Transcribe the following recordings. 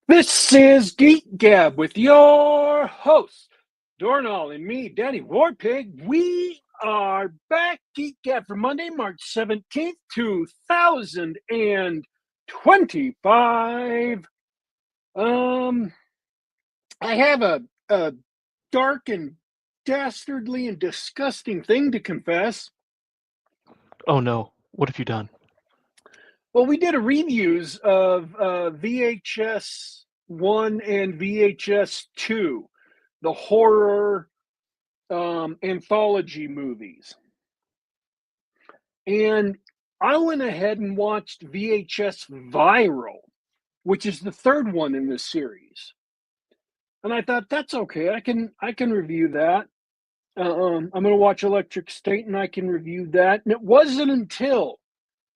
This is Geek Gab with your host, Dornall, and me, Danny Warpig. We are back, Geek Gab, for Monday, March 17th, 2025. Um, I have a dark and dastardly and disgusting thing to confess. Oh no, what have you done? Well, we did a reviews of VHS 1 and VHS 2, the horror anthology movies. And I went ahead and watched VHS Viral, which is the third one in this series. And I thought that's okay. I can review that. I'm going to watch Electric State and I can review that. And it wasn't until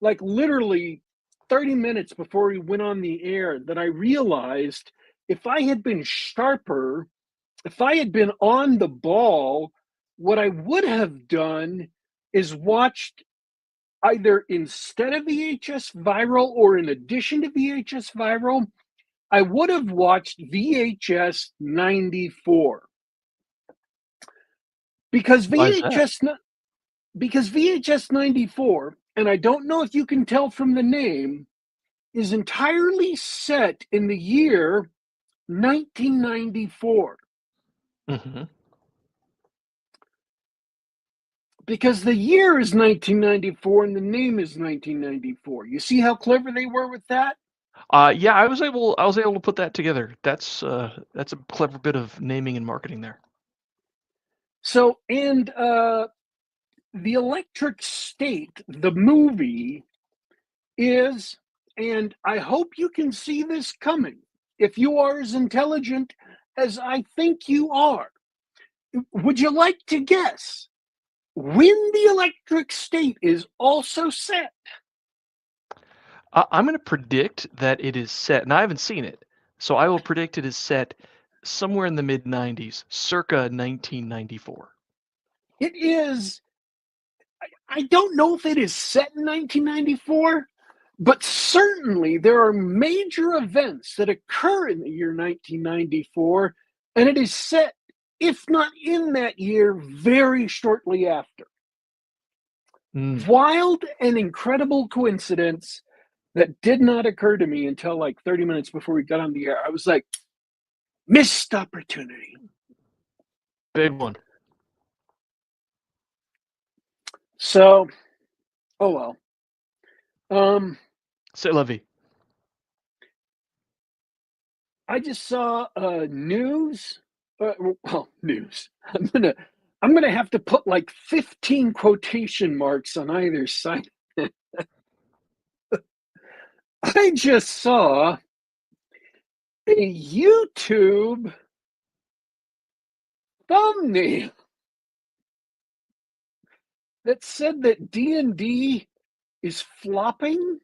like literally 30 minutes before we went on the air that I realized if I had been sharper, if I had been on the ball, what I would have done is watched either instead of VHS Viral or in addition to VHS Viral, I would have watched VHS 94. Because Why is that? VHS 94, and I don't know if you can tell from the name, is entirely set in the year 1994. Mm-hmm. Because the year is 1994 and the name is 1994. You see how clever they were with that? Yeah, I was able to put that together. That's a clever bit of naming and marketing there. So, and the Electric State, the movie, is, and I hope you can see this coming if you are as intelligent as I think you are. Would you like to guess when the Electric State is also set? I'm going to predict that it is set, and I haven't seen it, so I will predict it is set somewhere in the mid '90s, circa 1994. It is, I don't know if it is set in 1994, but certainly there are major events that occur in the year 1994, and it is set, if not in that year, very shortly after. Mm. Wild and incredible coincidence that did not occur to me until like 30 minutes before we got on the air. I was like, missed opportunity. Big one. So, oh well. Um, C'est la vie. I just saw news. News. I'm gonna have to put like 15 quotation marks on either side. I just saw a YouTube thumbnail that said that D&D is flopping,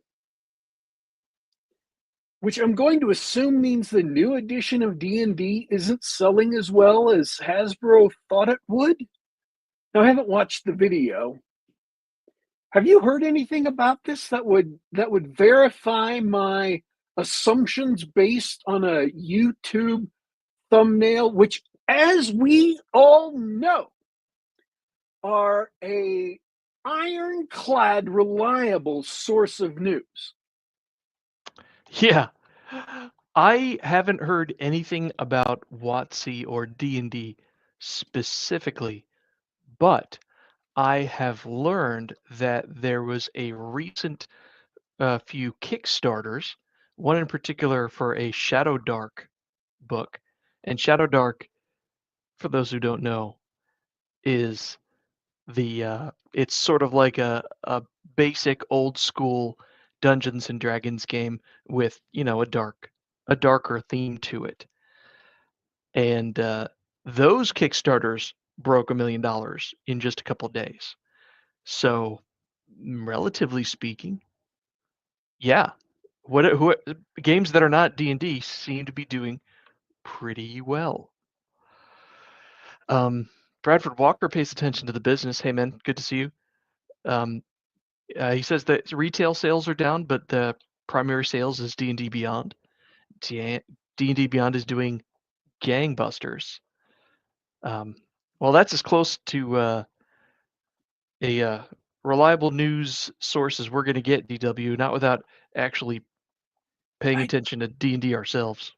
which I'm going to assume means the new edition of D&D isn't selling as well as Hasbro thought it would. Now, I haven't watched the video. Have you heard anything about this that would verify my assumptions based on a YouTube thumbnail, which, as we all know, are a ironclad reliable source of news? Yeah. I haven't heard anything about WotC or D&D specifically, but I have learned that there was a recent few Kickstarters, one in particular for a Shadow Dark book. And Shadow Dark, for those who don't know, is it's sort of like a basic old school Dungeons and Dragons game with, a darker theme to it. And those Kickstarters broke $1 million in just a couple of days. So, relatively speaking, yeah, who games that are not D&D seem to be doing pretty well. Bradford Walker pays attention to the business. Hey man, good to see you. Um, he says that retail sales are down, but the primary sales is D&D Beyond. D&D Beyond is doing gangbusters. Well, that's as close to a reliable news source as we're going to get, DW, not without actually paying I, attention to D&D ourselves.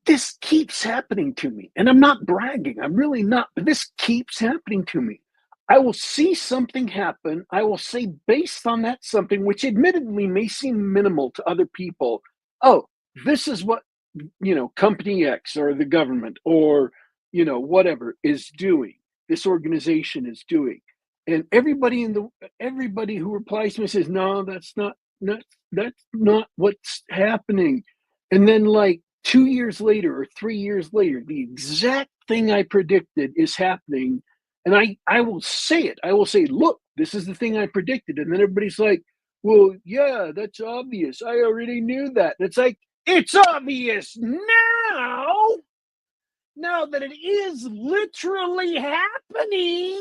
This keeps happening to me. And I'm not bragging. I'm really not. But this keeps happening to me. I will see something happen. I will say, based on that something, which admittedly may seem minimal to other people, oh, this is what, Company X or the government or, whatever is doing. This organization is doing. And everybody who replies to me says, no, that's not what's happening. And then, like, 2 years later or 3 years later, the exact thing I predicted is happening. And I will say it. I will say, look, this is the thing I predicted. And then everybody's like, well, yeah, that's obvious. I already knew that. And it's like, it's obvious now that it is literally happening.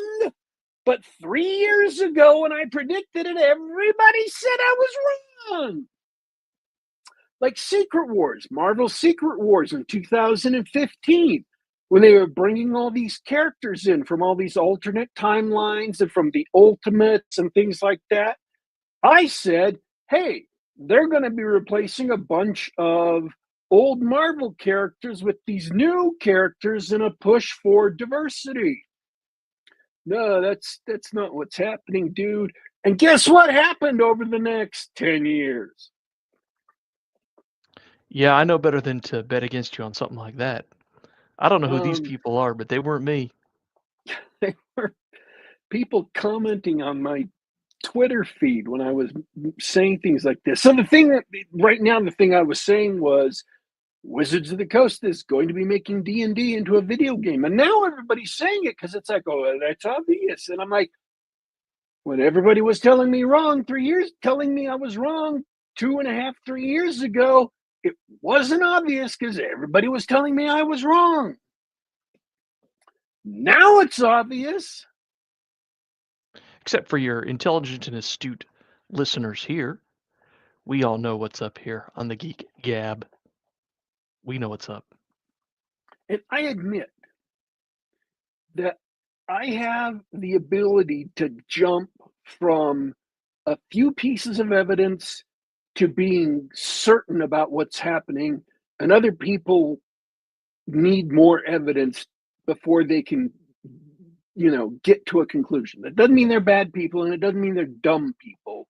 But 3 years ago when I predicted it, everybody said I was wrong. Like Secret Wars, Marvel's Secret Wars in 2015, when they were bringing all these characters in from all these alternate timelines and from the Ultimates and things like that. I said, hey, they're going to be replacing a bunch of old Marvel characters with these new characters in a push for diversity. No, that's not what's happening, dude. And guess what happened over the next 10 years? Yeah, I know better than to bet against you on something like that. I don't know who these people are, but they weren't me. They were people commenting on my Twitter feed when I was saying things like this. So the thing I was saying was Wizards of the Coast is going to be making D&D into a video game. And now everybody's saying it because it's like, oh, that's obvious. And I'm like, when everybody was telling me I was wrong 2.5, 3 years ago, it wasn't obvious because everybody was telling me I was wrong. Now it's obvious. Except for your intelligent and astute listeners here. We all know what's up here on the Geek Gab. We know what's up. And I admit that I have the ability to jump from a few pieces of evidence to being certain about what's happening, and other people need more evidence before they can, get to a conclusion. That doesn't mean they're bad people, and it doesn't mean they're dumb people.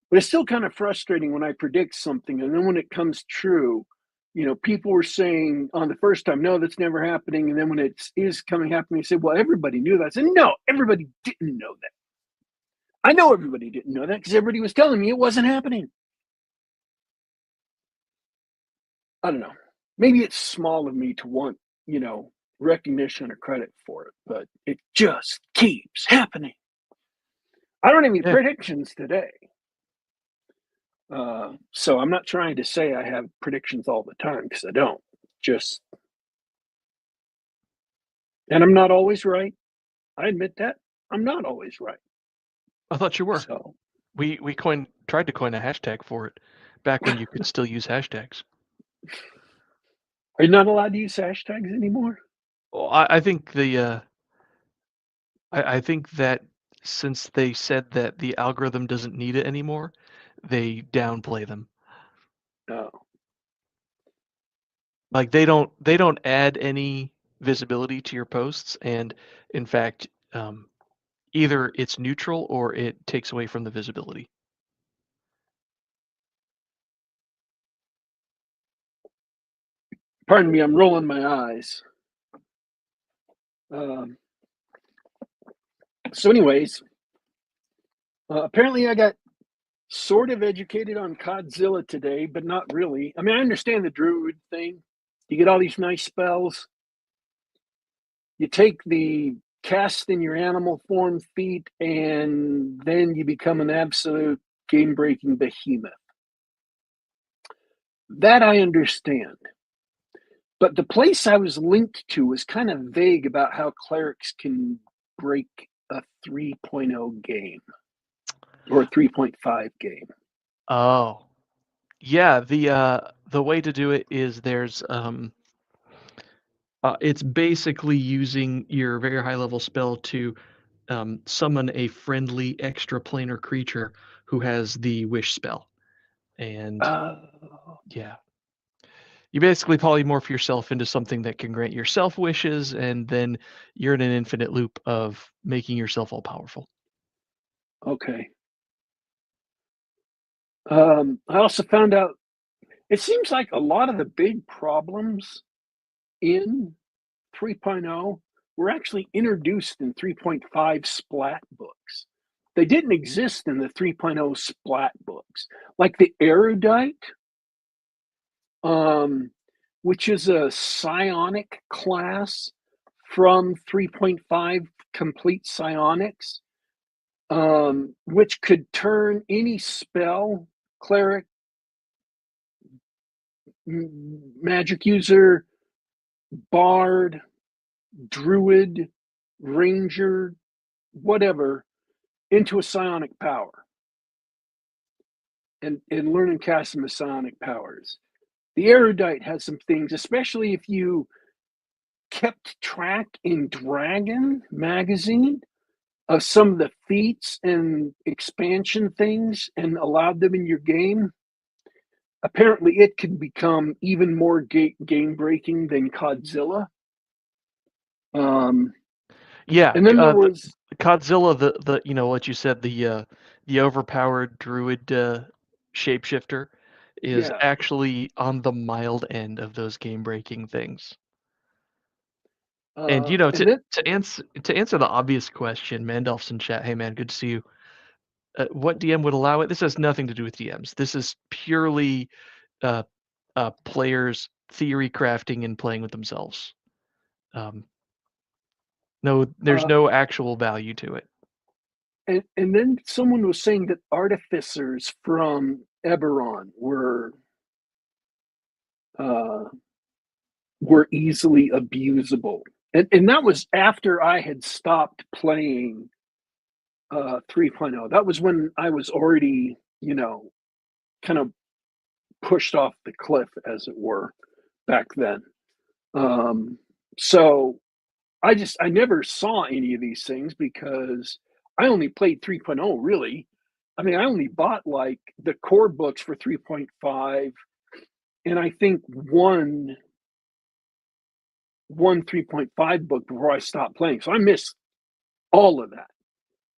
But it's still kind of frustrating when I predict something, and then when it comes true, people were saying on the first time, no, that's never happening. And then when it is happening, they say, well, everybody knew that. I said, no, everybody didn't know that. I know everybody didn't know that because everybody was telling me it wasn't happening. I don't know. Maybe it's small of me to want, recognition or credit for it, but it just keeps happening. I don't have any predictions today. So I'm not trying to say I have predictions all the time because I don't. And I'm not always right. I admit that. I'm not always right. I thought you were. So we tried to coin a hashtag for it back when you could still use hashtags. Are you not allowed to use hashtags anymore? Well, I think I think that since they said that the algorithm doesn't need it anymore, they downplay them. Oh. Like they don't add any visibility to your posts, and in fact, either it's neutral or it takes away from the visibility. Pardon me, I'm rolling my eyes. So anyways, apparently I got sort of educated on Godzilla today, but not really. I mean, I understand the druid thing. You get all these nice spells. You take the cast in your animal form feat, and then you become an absolute game-breaking behemoth. That I understand. But the place I was linked to was kind of vague about how clerics can break a 3.0 game or a 3.5 game. Oh, yeah. the way to do it is it's basically using your very high level spell to summon a friendly extraplanar creature who has the wish spell. And Uh, yeah, you basically polymorph yourself into something that can grant yourself wishes, and then you're in an infinite loop of making yourself all powerful. okay. I also found out it seems like a lot of the big problems in 3.0 were actually introduced in 3.5 Splat books. They didn't exist in the 3.0 Splat books, like the Erudite, um, which is a psionic class from 3.5 Complete Psionics, which could turn any spell, cleric, magic user, bard, druid, ranger, whatever, into a psionic power and learn and cast some psionic powers. The Erudite has some things, especially if you kept track in Dragon magazine of some of the feats and expansion things and allowed them in your game. Apparently, it could become even more game breaking than Godzilla. Um, Yeah, and then there was Godzilla, the what you said, the overpowered druid shapeshifter is yeah, actually on the mild end of those game breaking things. And and then to answer the obvious question, Mandolph's in chat. Hey man, good to see you. What DM would allow it? This has nothing to do with DMs. This is purely uh, players theory crafting and playing with themselves. Um, no, there's uh, no actual value to it. and then someone was saying that artificers from Eberron uh, were easily abusable, and that was after I had stopped playing 3.0. That was when I was already, kind of pushed off the cliff, as it were, back then. Um, so I never saw any of these things because I only played 3.0 really. I mean, I only bought like the core books for 3.5 and I think one 3.5 book before I stopped playing. So I missed all of that.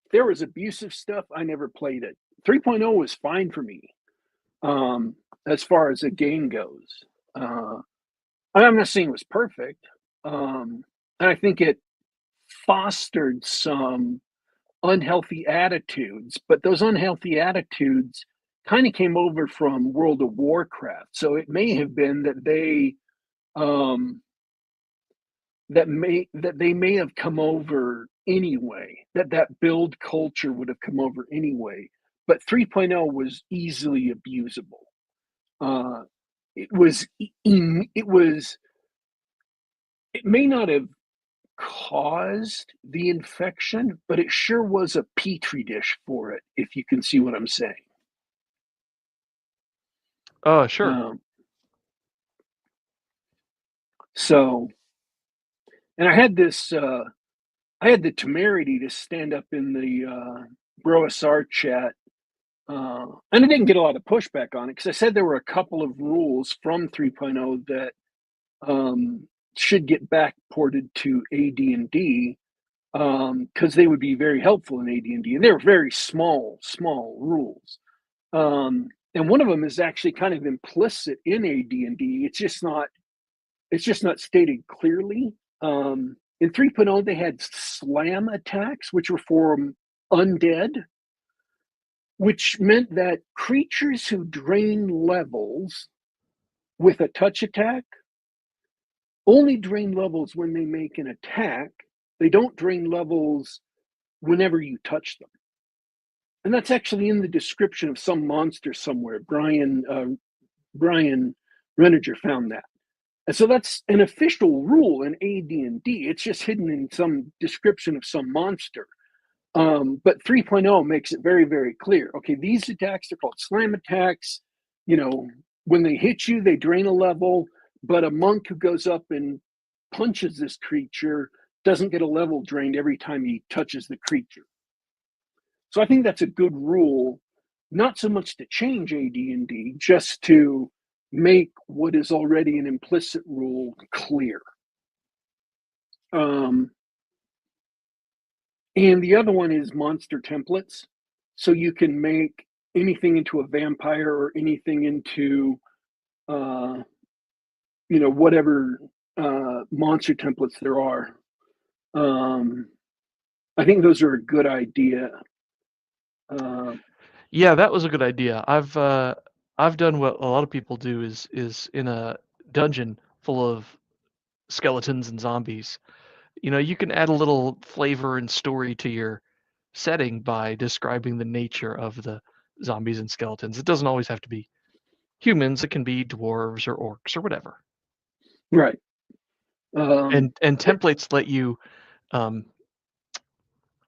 If there was abusive stuff, I never played it. 3.0 was fine for me as far as the game goes. Uh, I'm not saying it was perfect. And I think it fostered some unhealthy attitudes, but those unhealthy attitudes kind of came over from World of Warcraft. So it may have been that um, they may have come over anyway. That build culture would have come over anyway. But 3.0 was easily abusable. Uh, it was it was it may not have caused the infection, but it sure was a petri dish for it, if you can see what I'm saying. Oh, sure. Um, so, and I had the temerity to stand up in the BroSR chat, and I didn't get a lot of pushback on it because I said there were a couple of rules from 3.0 that should get back ported to AD&D because they would be very helpful in AD&D, and they're very small rules. And one of them is actually kind of implicit in AD&D. It's just not stated clearly. In 3.0, they had slam attacks, which were for undead, which meant that creatures who drain levels with a touch attack only drain levels when they make an attack. They don't drain levels whenever you touch them. And that's actually in the description of some monster somewhere. Brian Reniger found that. And so that's an official rule in AD&D. It's just hidden in some description of some monster. But 3.0 makes it very, very clear. Okay, these attacks are called slam attacks. You know, when they hit you, they drain a level, but a monk who goes up and punches this creature doesn't get a level drained every time he touches the creature. So I think that's a good rule, not so much to change AD&D, just to make what is already an implicit rule clear. And the other one is monster templates. So you can make anything into a vampire or anything into, whatever monster templates there are. I think those are a good idea. Yeah, that was a good idea. I've done what a lot of people do is in a dungeon full of skeletons and zombies. You can add a little flavor and story to your setting by describing the nature of the zombies and skeletons. It doesn't always have to be humans. It can be dwarves or orcs or whatever. Right. And templates let you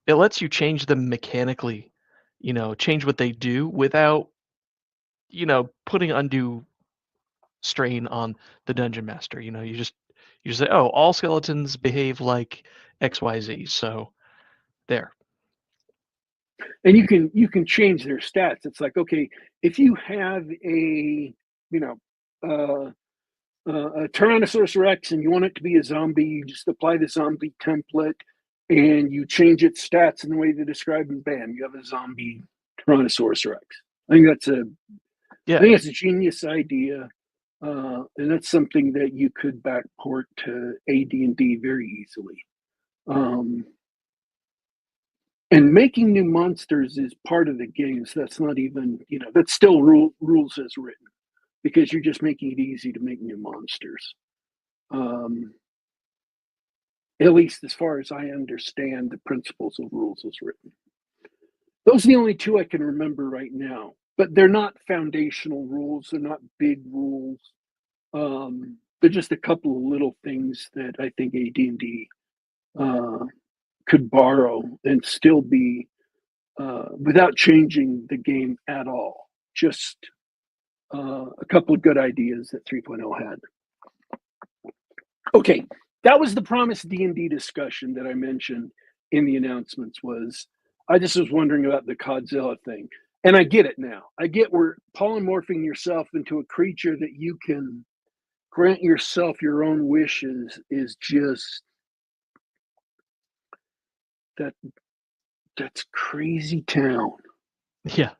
it lets you change them mechanically, change what they do without, putting undue strain on the dungeon master. You just say, oh, all skeletons behave like XYZ. So there. And you can change their stats. It's like, okay, if you have a Tyrannosaurus Rex and you want it to be a zombie, you just apply the zombie template and you change its stats in the way they describe them. Bam, you have a zombie Tyrannosaurus Rex. I think that's a genius idea, and that's something that you could backport to AD&D very easily. And making new monsters is part of the game, so that's not even, that's still rules as written, because you're just making it easy to make new monsters. At least as far as I understand the principles of rules as written. Those are the only two I can remember right now, but they're not foundational rules. They're not big rules. They're just a couple of little things that I think AD&D could borrow and still be without changing the game at all. Just a couple of good ideas that 3.0 had. Okay, that was the promised D&D discussion that I mentioned in the announcements. I just was wondering about the Godzilla thing. And I get it now. I get where polymorphing yourself into a creature that you can grant yourself your own wishes is just that's crazy town. Yeah.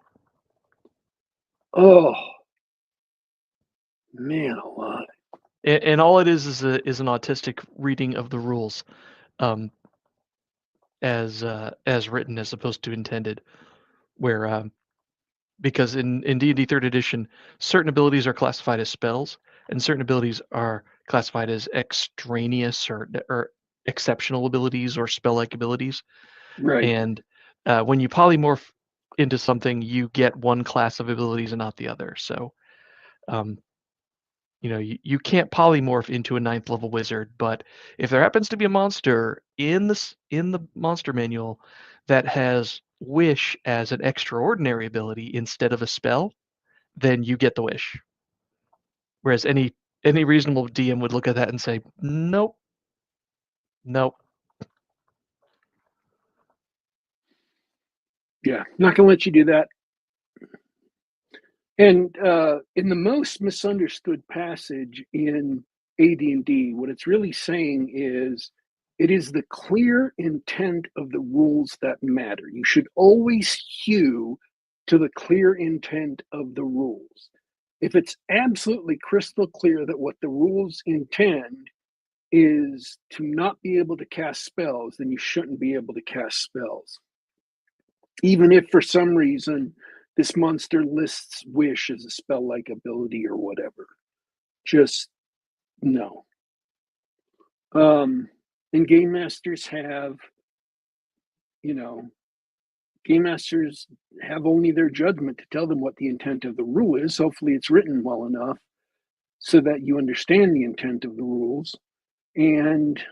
Oh man alive. And all it is an autistic reading of the rules, as written as opposed to intended, where because in D&D third edition, certain abilities are classified as spells, and certain abilities are classified as extraneous or exceptional abilities or spell-like abilities. Right. And when you polymorph into something, you get one class of abilities and not the other. So, you can't polymorph into a 9th level wizard, but if there happens to be a monster in the monster manual that has wish as an extraordinary ability instead of a spell, then you get the wish. Whereas any reasonable DM would look at that and say, nope, nope. Yeah, not gonna let you do that. And in the most misunderstood passage in AD&D, what it's really saying is it is the clear intent of the rules that matter. You should always hew to the clear intent of the rules. If it's absolutely crystal clear that what the rules intend is to not be able to cast spells, then you shouldn't be able to cast spells. Even if for some reason this monster lists wish as a spell-like ability or whatever. Just no. And game masters have only their judgment to tell them what the intent of the rule is. Hopefully it's written well enough so that you understand the intent of the rules. And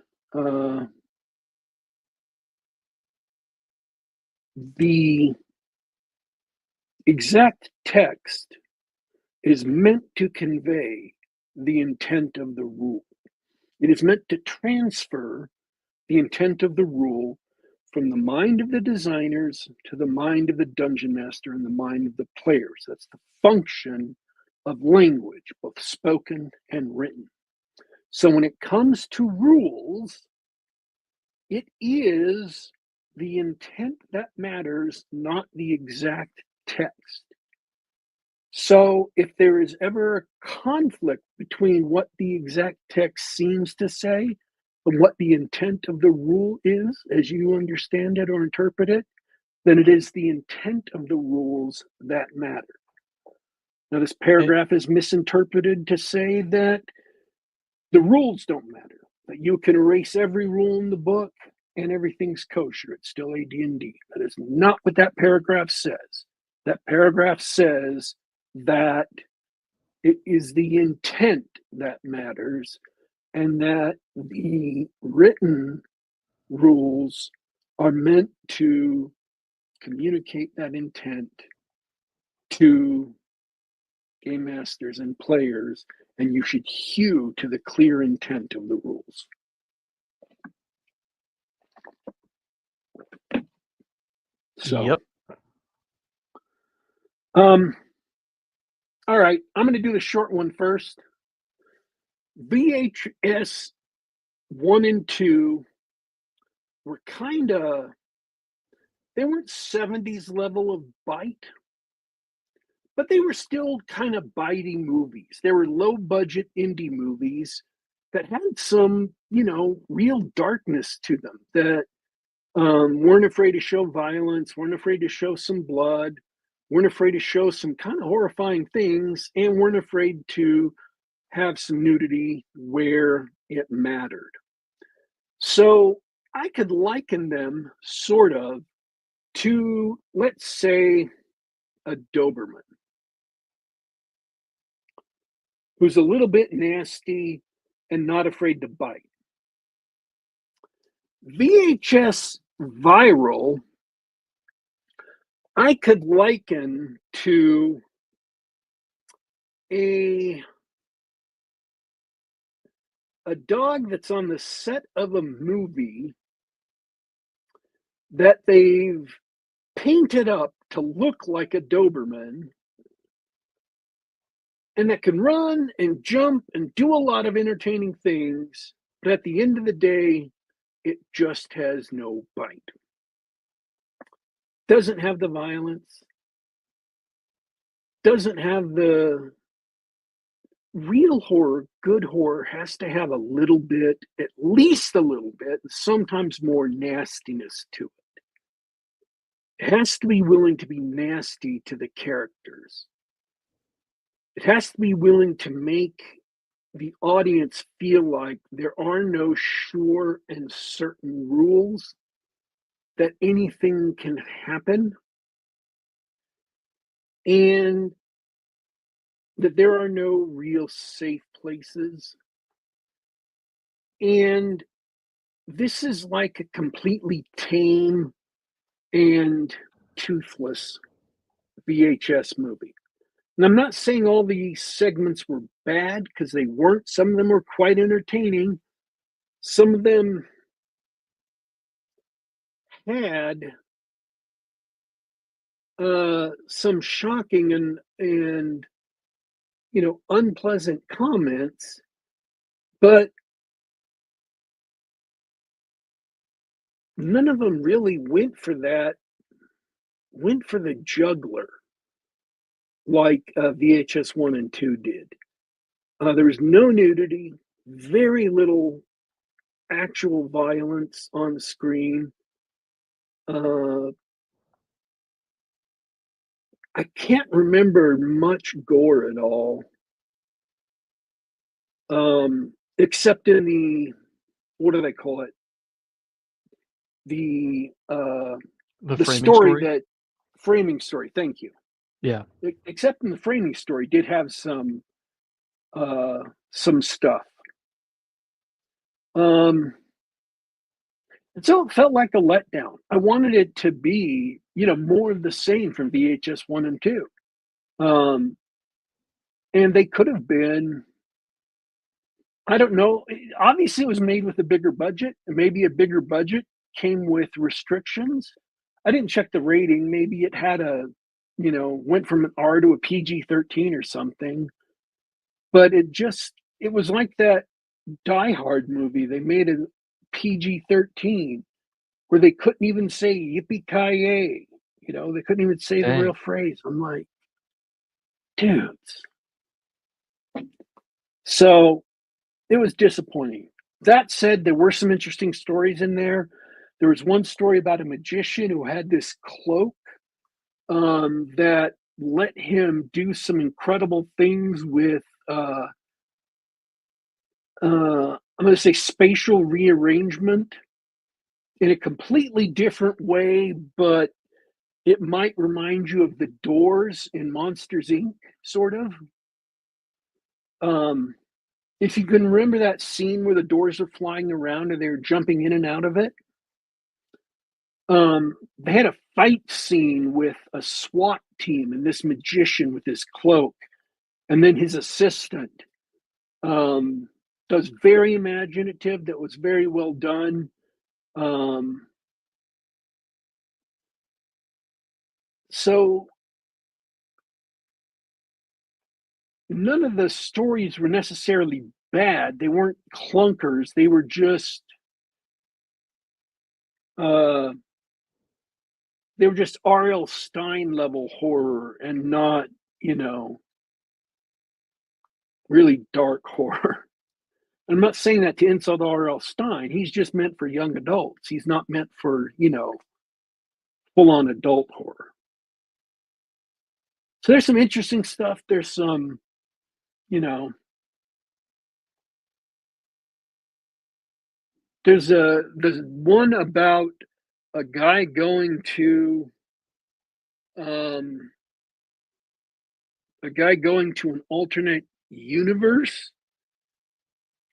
the exact text is meant to convey the intent of the rule. It is meant to transfer the intent of the rule from the mind of the designers to the mind of the dungeon master and the mind of the players. That's the function of language, both spoken and written. So when it comes to rules, it is the intent that matters, not the exact text. So if there is ever a conflict between what the exact text seems to say and what the intent of the rule is, as you understand it or interpret it, then it is the intent of the rules that matter. Now, this paragraph is misinterpreted to say that the rules don't matter, that you can erase every rule in the book and everything's kosher. It's still AD&D. That is not what that paragraph says. That paragraph says that it is the intent that matters and that the written rules are meant to communicate that intent to game masters and players, and you should hew to the clear intent of the rules. So, Yep. All right, I'm going to do the short one first. VHS 1 and 2 were they weren't 70s level of bite, but they were still kind of bitey movies. They were low budget indie movies that had some, real darkness to them, that weren't afraid to show violence, weren't afraid to show some blood, weren't afraid to show some kind of horrifying things, and weren't afraid to have some nudity where it mattered. So I could liken them sort of to, let's say, a Doberman who's a little bit nasty and not afraid to bite. VHS Viral, I could liken to a dog that's on the set of a movie that they've painted up to look like a Doberman, and that can run and jump and do a lot of entertaining things, but at the end of the day, it just has no bite. Doesn't have the violence, doesn't have the real horror. Good horror has to have a little bit, at least a little bit, sometimes more nastiness to it. It has to be willing to be nasty to the characters. It has to be willing to make the audience feel like there are no sure and certain rules, that anything can happen, and that there are no real safe places. And this is like a completely tame and toothless VHS movie. And I'm not saying all the segments were bad, because they weren't. Some of them were quite entertaining. Some of them had some shocking and unpleasant comments, but none of them really went for the juggler like VHS 1 and 2 did. There was no nudity, very little actual violence on screen. I can't remember much gore at all, except in the, what do they call it? The framing story. story. Framing story. Thank you. Yeah. Except in the framing story, did have some stuff. And so it felt like a letdown. I wanted it to be, more of the same from VHS 1 and 2. And they could have been, I don't know. Obviously, it was made with a bigger budget, and maybe a bigger budget came with restrictions. I didn't check the rating. Maybe it had went from an R to a PG-13 or something. But it was like that Die Hard movie. They made a PG-13 where they couldn't even say yippee ki yay. They couldn't even say the real Dang. phrase. I'm like, dudes. So it was disappointing. That said, there were some interesting stories in there. There was one story about a magician who had this cloak that let him do some incredible things with, I'm going to say, spatial rearrangement in a completely different way, but it might remind you of the doors in Monsters Inc., sort of. If you can remember that scene where the doors are flying around and they're jumping in and out of it, they had a fight scene with a SWAT team and this magician with his cloak, and then his assistant. That was very imaginative. That was very well done. So none of the stories were necessarily bad. They weren't clunkers. They were just uh, R.L. Stine level horror and not, really dark horror. I'm not saying that to insult R.L. Stine. He's just meant for young adults. He's not meant for, full on adult horror. So there's some interesting stuff. There's some, there's one about a guy going to um, an alternate universe.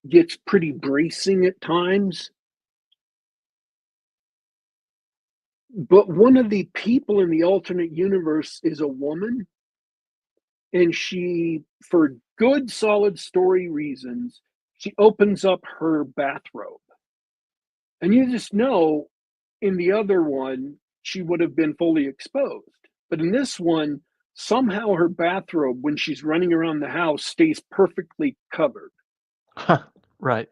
Gets pretty bracing at times. But one of the people in the alternate universe is a woman, and she, for good, solid story reasons, she opens up her bathrobe. And you just know in the other one, she would have been fully exposed. But in this one, somehow her bathrobe, when she's running around the house, stays perfectly covered. Right.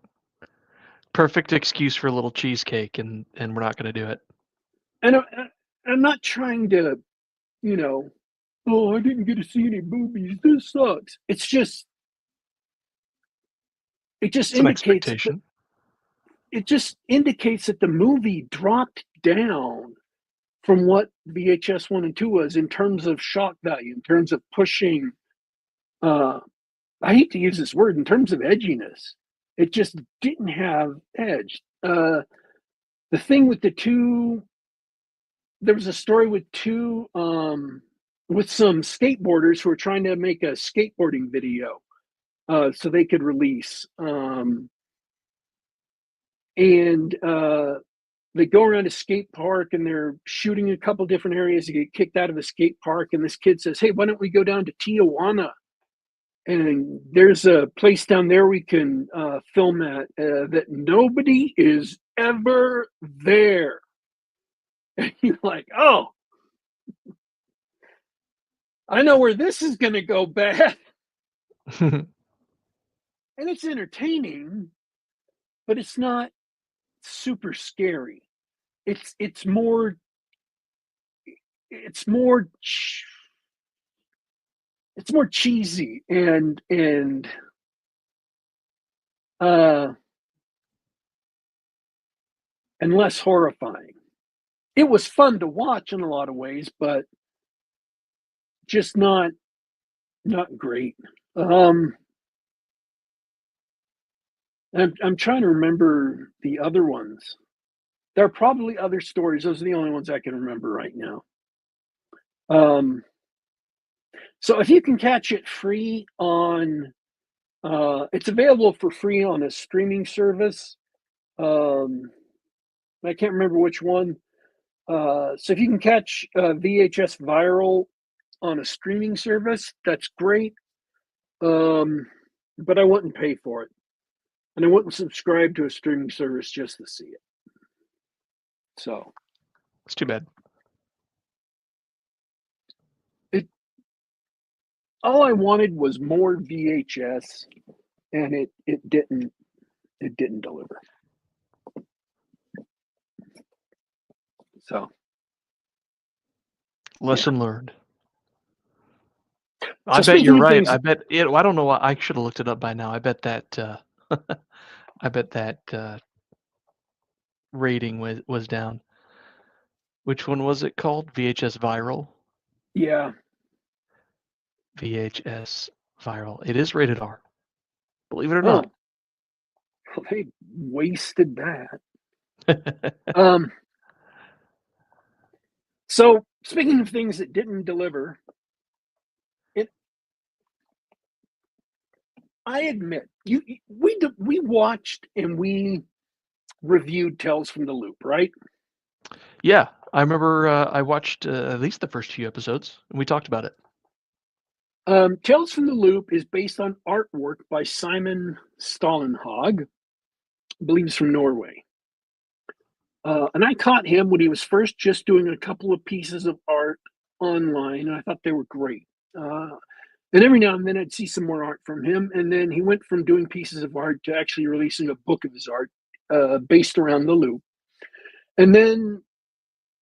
Perfect excuse for a little cheesecake, and we're not going to do it. And I'm not trying to, you know, oh, I didn't get to see any boobies. This sucks. It just Some indicates that expectation. the movie dropped down from what VHS 1 and 2 was in terms of shock value, in terms of pushing, I hate to use this word, in terms of edginess. It just didn't have edge. The thing with there was a story with with some skateboarders who were trying to make a skateboarding video so they could release. And they go around a skate park and they're shooting a couple different areas. They get kicked out of the skate park, and this kid says, "Hey, why don't we go down to Tijuana? And there's a place down there we can film at that nobody is ever there." And you're like, "Oh, I know where this is going to go bad." And it's entertaining, but it's not super scary. It's more it's more it's more cheesy uh and less horrifying. It was fun to watch in a lot of ways, but just not great. Um I'm trying to remember the other ones. There are probably other stories. Those are the only ones I can remember right now. Um so if you can catch it free on it's available for free on a streaming service. Um I can't remember which one. So if you can catch VHS Viral on a streaming service, that's great. But I wouldn't pay for it, and I wouldn't subscribe to a streaming service just to see it. So It's too bad. all I wanted was more VHS, and it didn't deliver. So Lesson learned. So I bet you're speaking of right. things, I bet it. I don't know why. I should have looked it up by now. I bet that. I bet that rating was down. Which one was it called? VHS Viral. yeah. VHS Viral. It is rated R. Believe it or Oh, not. well, they wasted that. So speaking of things that didn't deliver, I admit we watched and we reviewed Tales from the Loop, right? Yeah, I remember. I watched at least the first few episodes, and we talked about it. Tales from the Loop is based on artwork by Simon Stålenhag, I believe he's from Norway. And I caught him when he was first just doing a couple of pieces of art online, and I thought they were great. And every now and then I'd see some more art from him, and then he went from doing pieces of art to actually releasing a book of his art based around the loop. And then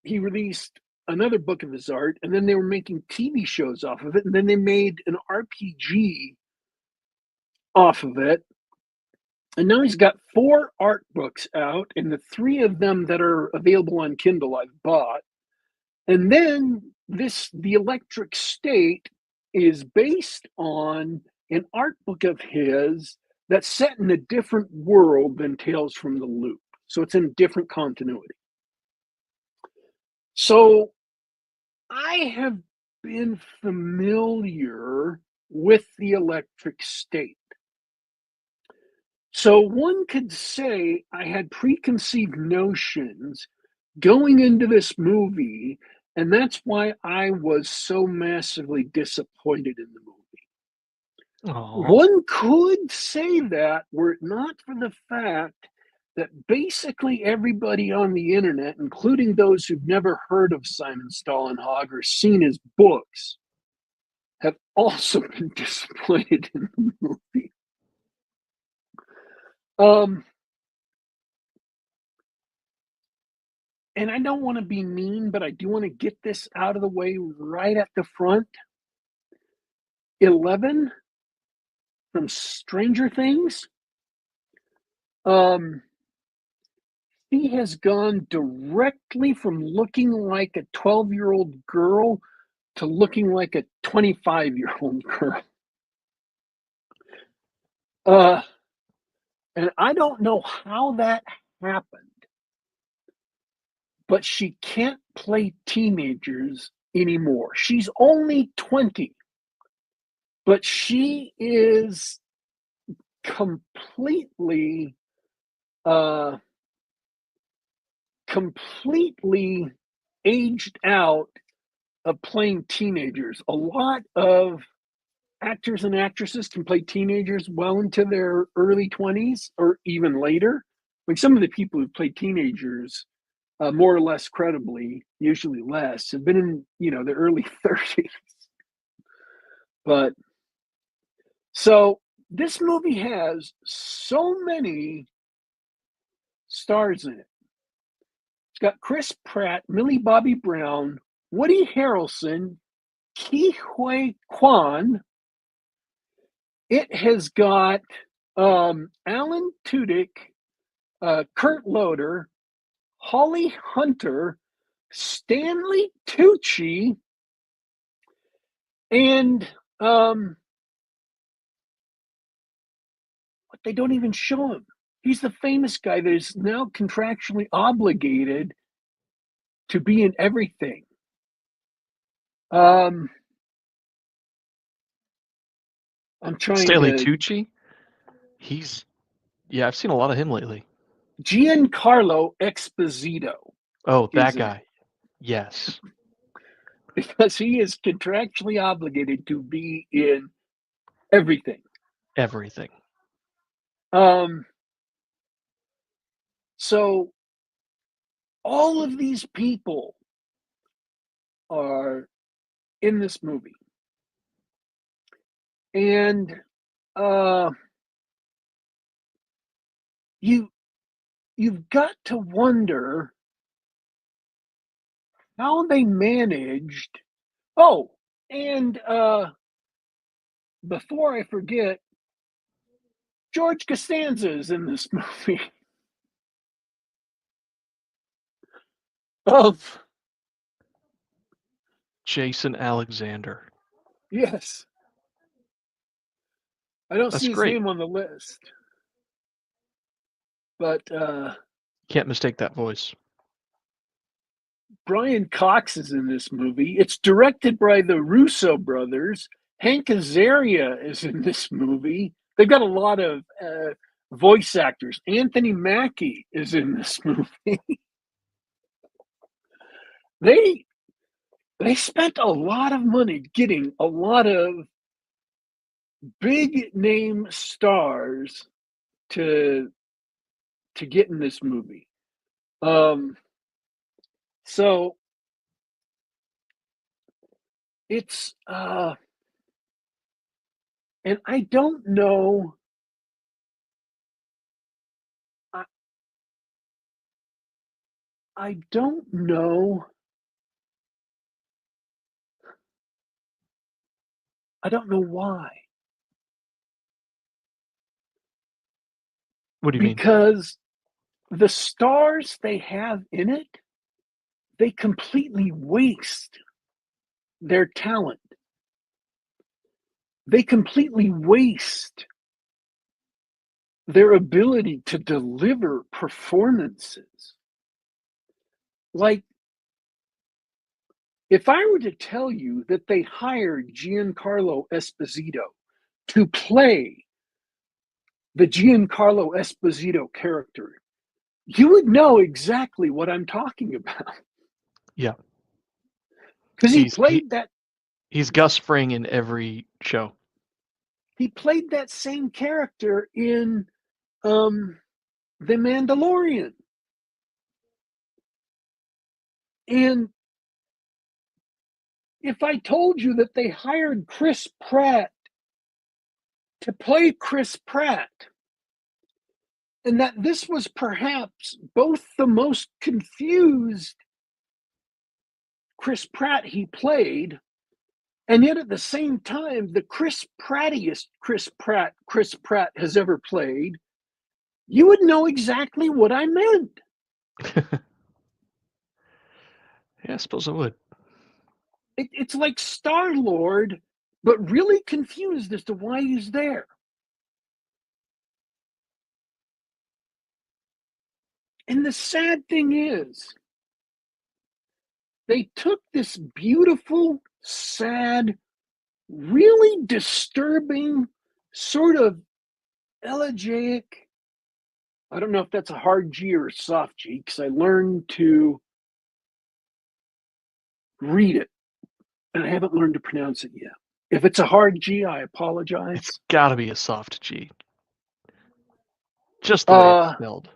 he released another book of his art, and then they were making TV shows off of it, and then they made an RPG off of it. And now he's got 4 art books out, and the 3 of them that are available on Kindle I've bought. And then the Electric State is based on an art book of his that's set in a different world than Tales from the Loop. So it's in a different continuity. So I have been familiar with the Electric State. So one could say I had preconceived notions going into this movie, and that's why I was so massively disappointed in the movie. Aww. One could say that were it not for the fact that basically everybody on the internet, including those who've never heard of Simon Stålenhag or seen his books, have also been disappointed in the movie. And I don't want to be mean, but I do want to get this out of the way right at the front. 11 from Stranger Things. She has gone directly from looking like a 12-year-old girl to looking like a 25-year-old girl. And I don't know how that happened, but she can't play teenagers anymore. She's only 20, but she is completely aged out of playing teenagers. A lot of actors and actresses can play teenagers well into their early 20s or even later. Like some of the people who play teenagers more or less credibly, usually less, have been in their early 30s. But so this movie has so many stars in it. It's got Chris Pratt, Millie Bobby Brown, Woody Harrelson, Ke Huy Quan. It has got Alan Tudyk, Kurt Loder, Holly Hunter, Stanley Tucci, and but they don't even show him. He's the famous guy that is now contractually obligated to be in everything. I'm trying Stanley to. Tucci. I've seen a lot of him lately. Giancarlo Esposito. Oh, that guy. Yes. Because he is contractually obligated to be in everything. Everything. So all of these people are in this movie. And you've got to wonder how they managed. Oh, and before I forget, George Costanza is in this movie. Of Jason Alexander. yes. I don't That's see his great. name on the list. But Can't mistake that voice. Brian Cox is in this movie. It's directed by the Russo brothers. Hank Azaria is in this movie. They've got a lot of voice actors. Anthony Mackie is in this movie. They spent a lot of money getting a lot of big name stars to get in this movie. So it's and I don't know. I don't know. I don't know why. What do you mean? Because the stars they have in it, they completely waste their talent. They completely waste their ability to deliver performances. Like, if I were to tell you that they hired Giancarlo Esposito to play the Giancarlo Esposito character, you would know exactly what I'm talking about. Yeah. Because he played that. He's Gus Fring in every show. He played that same character in The Mandalorian. And if I told you that they hired Chris Pratt to play Chris Pratt, and that this was perhaps both the most confused Chris Pratt he played, and yet at the same time, the Chris Prattiest Chris Pratt has ever played, you would know exactly what I meant. Yeah, I suppose I would. It's like Star-Lord, but really confused as to why he's there. And the sad thing is, they took this beautiful, sad, really disturbing, sort of elegiac. I don't know if that's a hard G or a soft G, because I learned to read it, and I haven't learned to pronounce it yet. If it's a hard G, I apologize. It's got to be a soft G. Just the way it's spelled.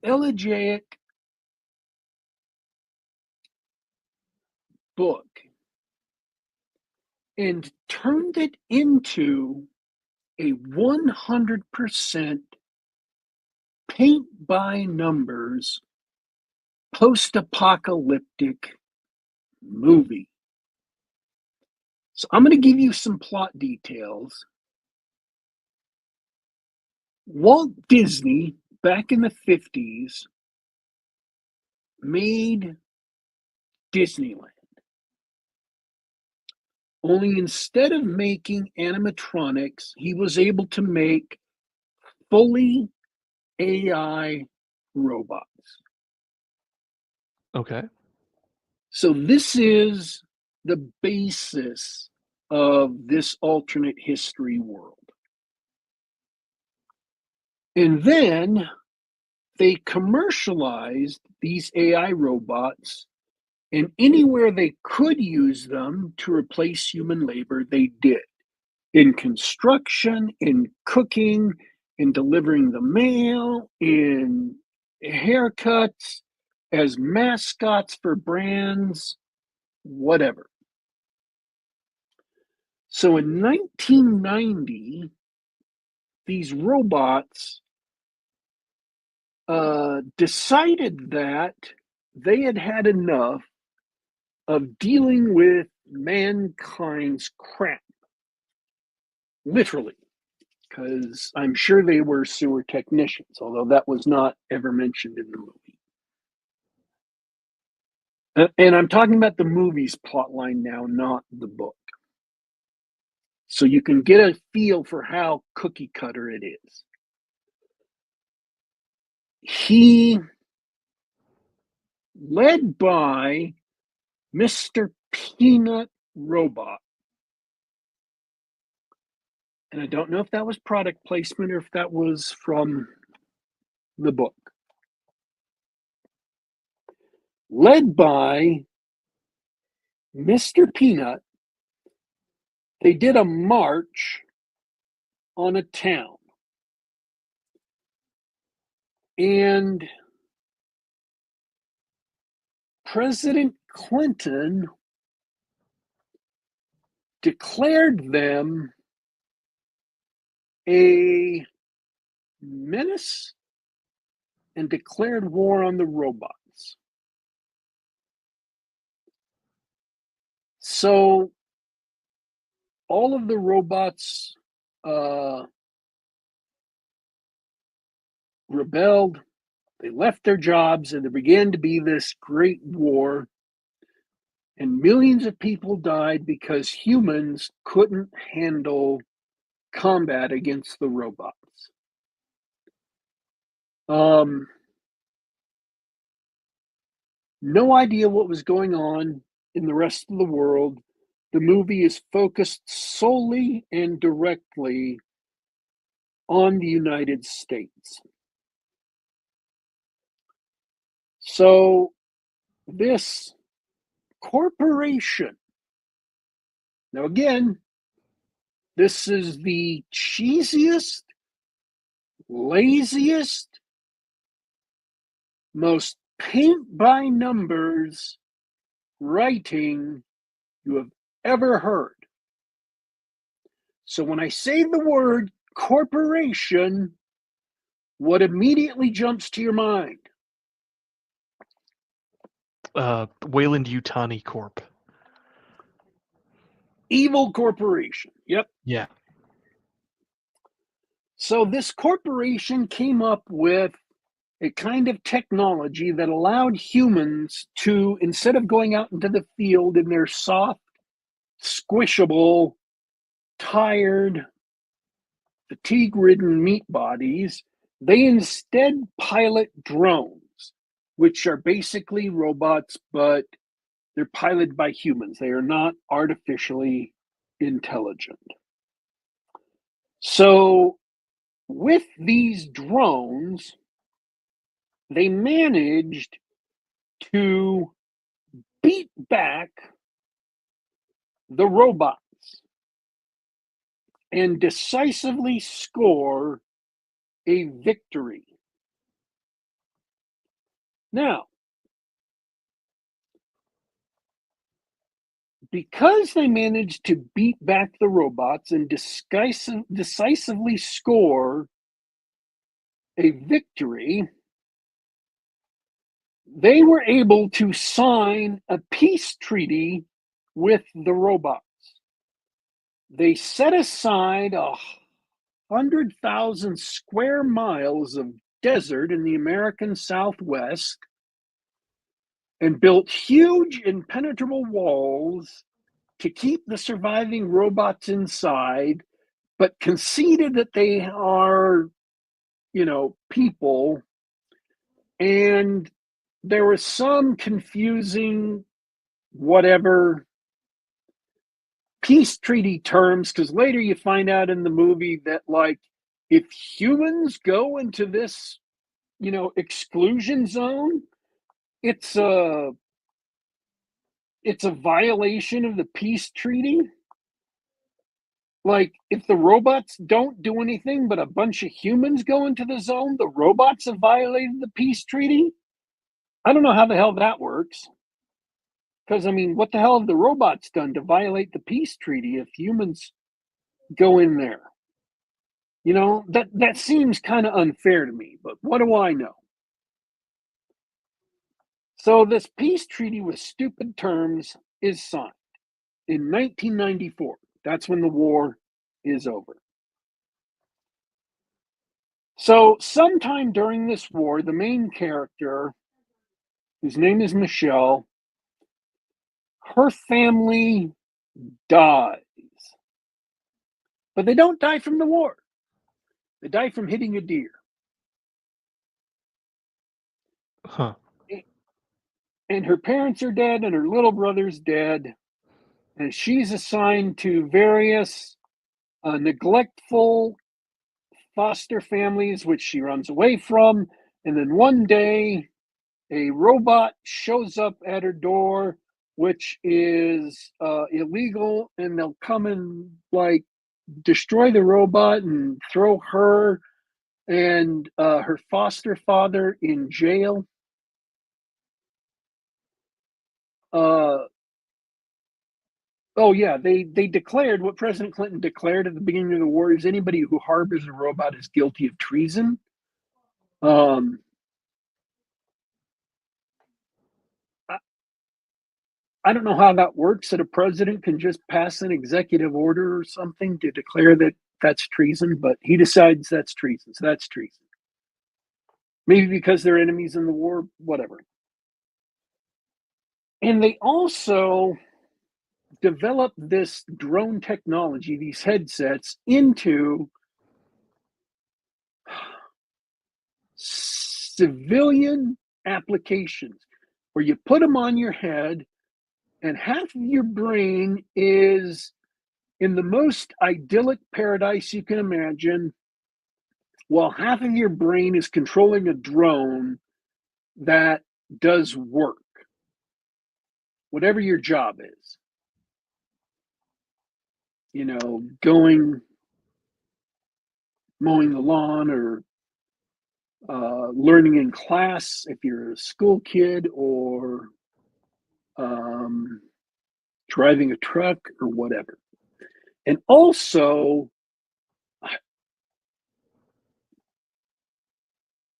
Elegiac book, and turned it into a 100% paint by numbers post-apocalyptic movie. So I'm going to give you some plot details. Walt Disney, back in the 50s, made Disneyland. Only instead of making animatronics, he was able to make fully AI robots. Okay. So this is the basis of this alternate history world. And then they commercialized these AI robots And anywhere they could use them to replace human labor, they did. In construction, in cooking, in delivering the mail, in haircuts, as mascots for brands, whatever. So in 1990, these robots decided that they had had enough of dealing with mankind's crap. Literally, because I'm sure they were sewer technicians, although that was not ever mentioned in the movie. And I'm talking about the movie's plotline now, not the book. So you can get a feel for how cookie cutter it is. He, led by Mr. Peanut Robot, and I don't know if that was product placement or if that was from the book. Led by Mr. Peanut, they did a march on a town. And President Clinton declared them a menace and declared war on the robots. So all of the robots rebelled, they left their jobs, and there began to be this great war. And millions of people died because humans couldn't handle combat against the robots. No idea what was going on in the rest of the world. The movie is focused solely and directly on the United States. So this corporation, now again, this is the cheesiest, laziest, most paint by numbers writing you have ever heard. So when I say the word corporation, what immediately jumps to your mind? Wayland Yutani Corp. Evil corporation. Yep. Yeah. So this corporation came up with a kind of technology that allowed humans to, instead of going out into the field in their soft, squishable, tired, fatigue-ridden meat bodies, they instead pilot drones, which are basically robots, but they're piloted by humans. They are not artificially intelligent. So with these drones, they managed to beat back the robots and decisively score a victory. Now, because they managed to beat back the robots and decisively score a victory, they were able to sign a peace treaty with the robots. They set aside 100,000 square miles of desert in the American Southwest and built huge impenetrable walls to keep the surviving robots inside, but conceded that they are, people. And there was some confusing whatever peace treaty terms, because later you find out in the movie that, like, if humans go into this, exclusion zone, it's it's a violation of the peace treaty. Like, if the robots don't do anything, but a bunch of humans go into the zone, the robots have violated the peace treaty. I don't know how the hell that works. Because, I mean, what the hell have the robots done to violate the peace treaty if humans go in there? You know, that seems kind of unfair to me, but what do I know? So this peace treaty with stupid terms is signed in 1994. That's when the war is over. So sometime during this war, the main character, whose name is Michelle, her family dies. But they don't die from the war. They die from hitting a deer. Huh. And her parents are dead, and her little brother's dead. And she's assigned to various neglectful foster families, which she runs away from. And then one day, a robot shows up at her door, which is illegal, and they'll come and like destroy the robot and throw her and her foster father in jail. Oh yeah, they declared what President Clinton declared at the beginning of the war is anybody who harbors a robot is guilty of treason. I don't know how that works, that a president can just pass an executive order or something to declare that that's treason, but he decides that's treason, so that's treason. Maybe because they're enemies in the war, whatever. And they also developed this drone technology, these headsets, into civilian applications where you put them on your head and half of your brain is in the most idyllic paradise you can imagine, while half of your brain is controlling a drone that does work, whatever your job is. You know, mowing the lawn, or learning in class if you're a school kid, or driving a truck or whatever. And also,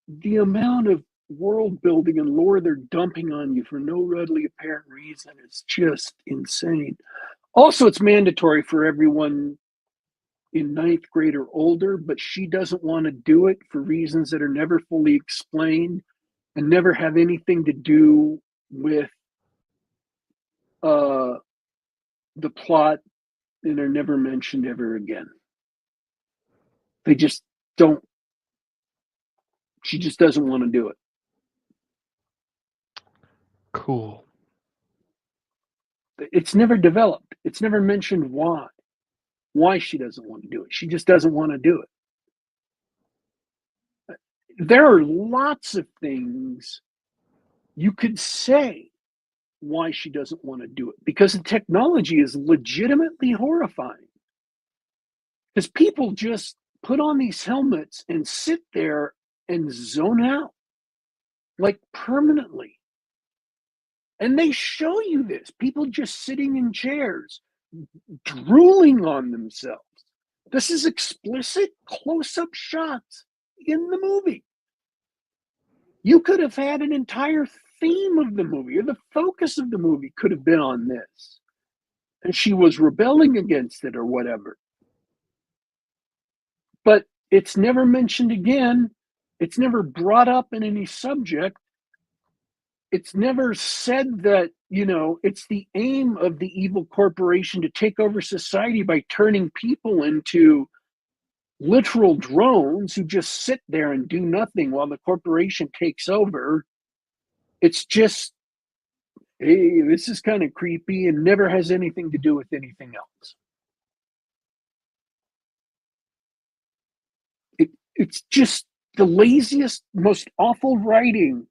the amount of world building and lore they're dumping on you for no readily apparent reason is just insane. Also, it's mandatory for everyone in ninth grade or older, but she doesn't want to do it for reasons that are never fully explained and never have anything to do with the plot, and are never mentioned ever again. They just don't. She just doesn't want to do it. Cool. It's never developed. It's never mentioned why she doesn't want to do it. She just doesn't want to do it. There are lots of things you could say why she doesn't want to do it, because the technology is legitimately horrifying. Because people just put on these helmets and sit there and zone out, like permanently. And they show you this, people just sitting in chairs, drooling on themselves. This is explicit close-up shots in the movie. You could have had an entire theme of the movie, or the focus of the movie could have been on this. And she was rebelling against it or whatever. But it's never mentioned again. It's never brought up in any subject. It's never said that, you know, it's the aim of the evil corporation to take over society by turning people into literal drones who just sit there and do nothing while the corporation takes over. It's just, hey, this is kind of creepy, and never has anything to do with anything else. It's just the laziest, most awful writing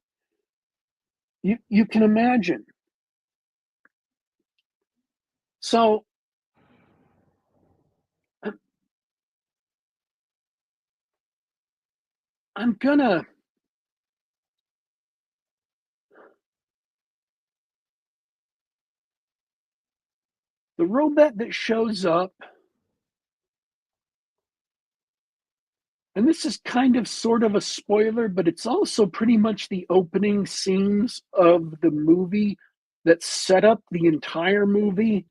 you can imagine. So I'm gonna the robot that shows up, and this is kind of sort of a spoiler, but it's also pretty much the opening scenes of the movie that set up the entire movie.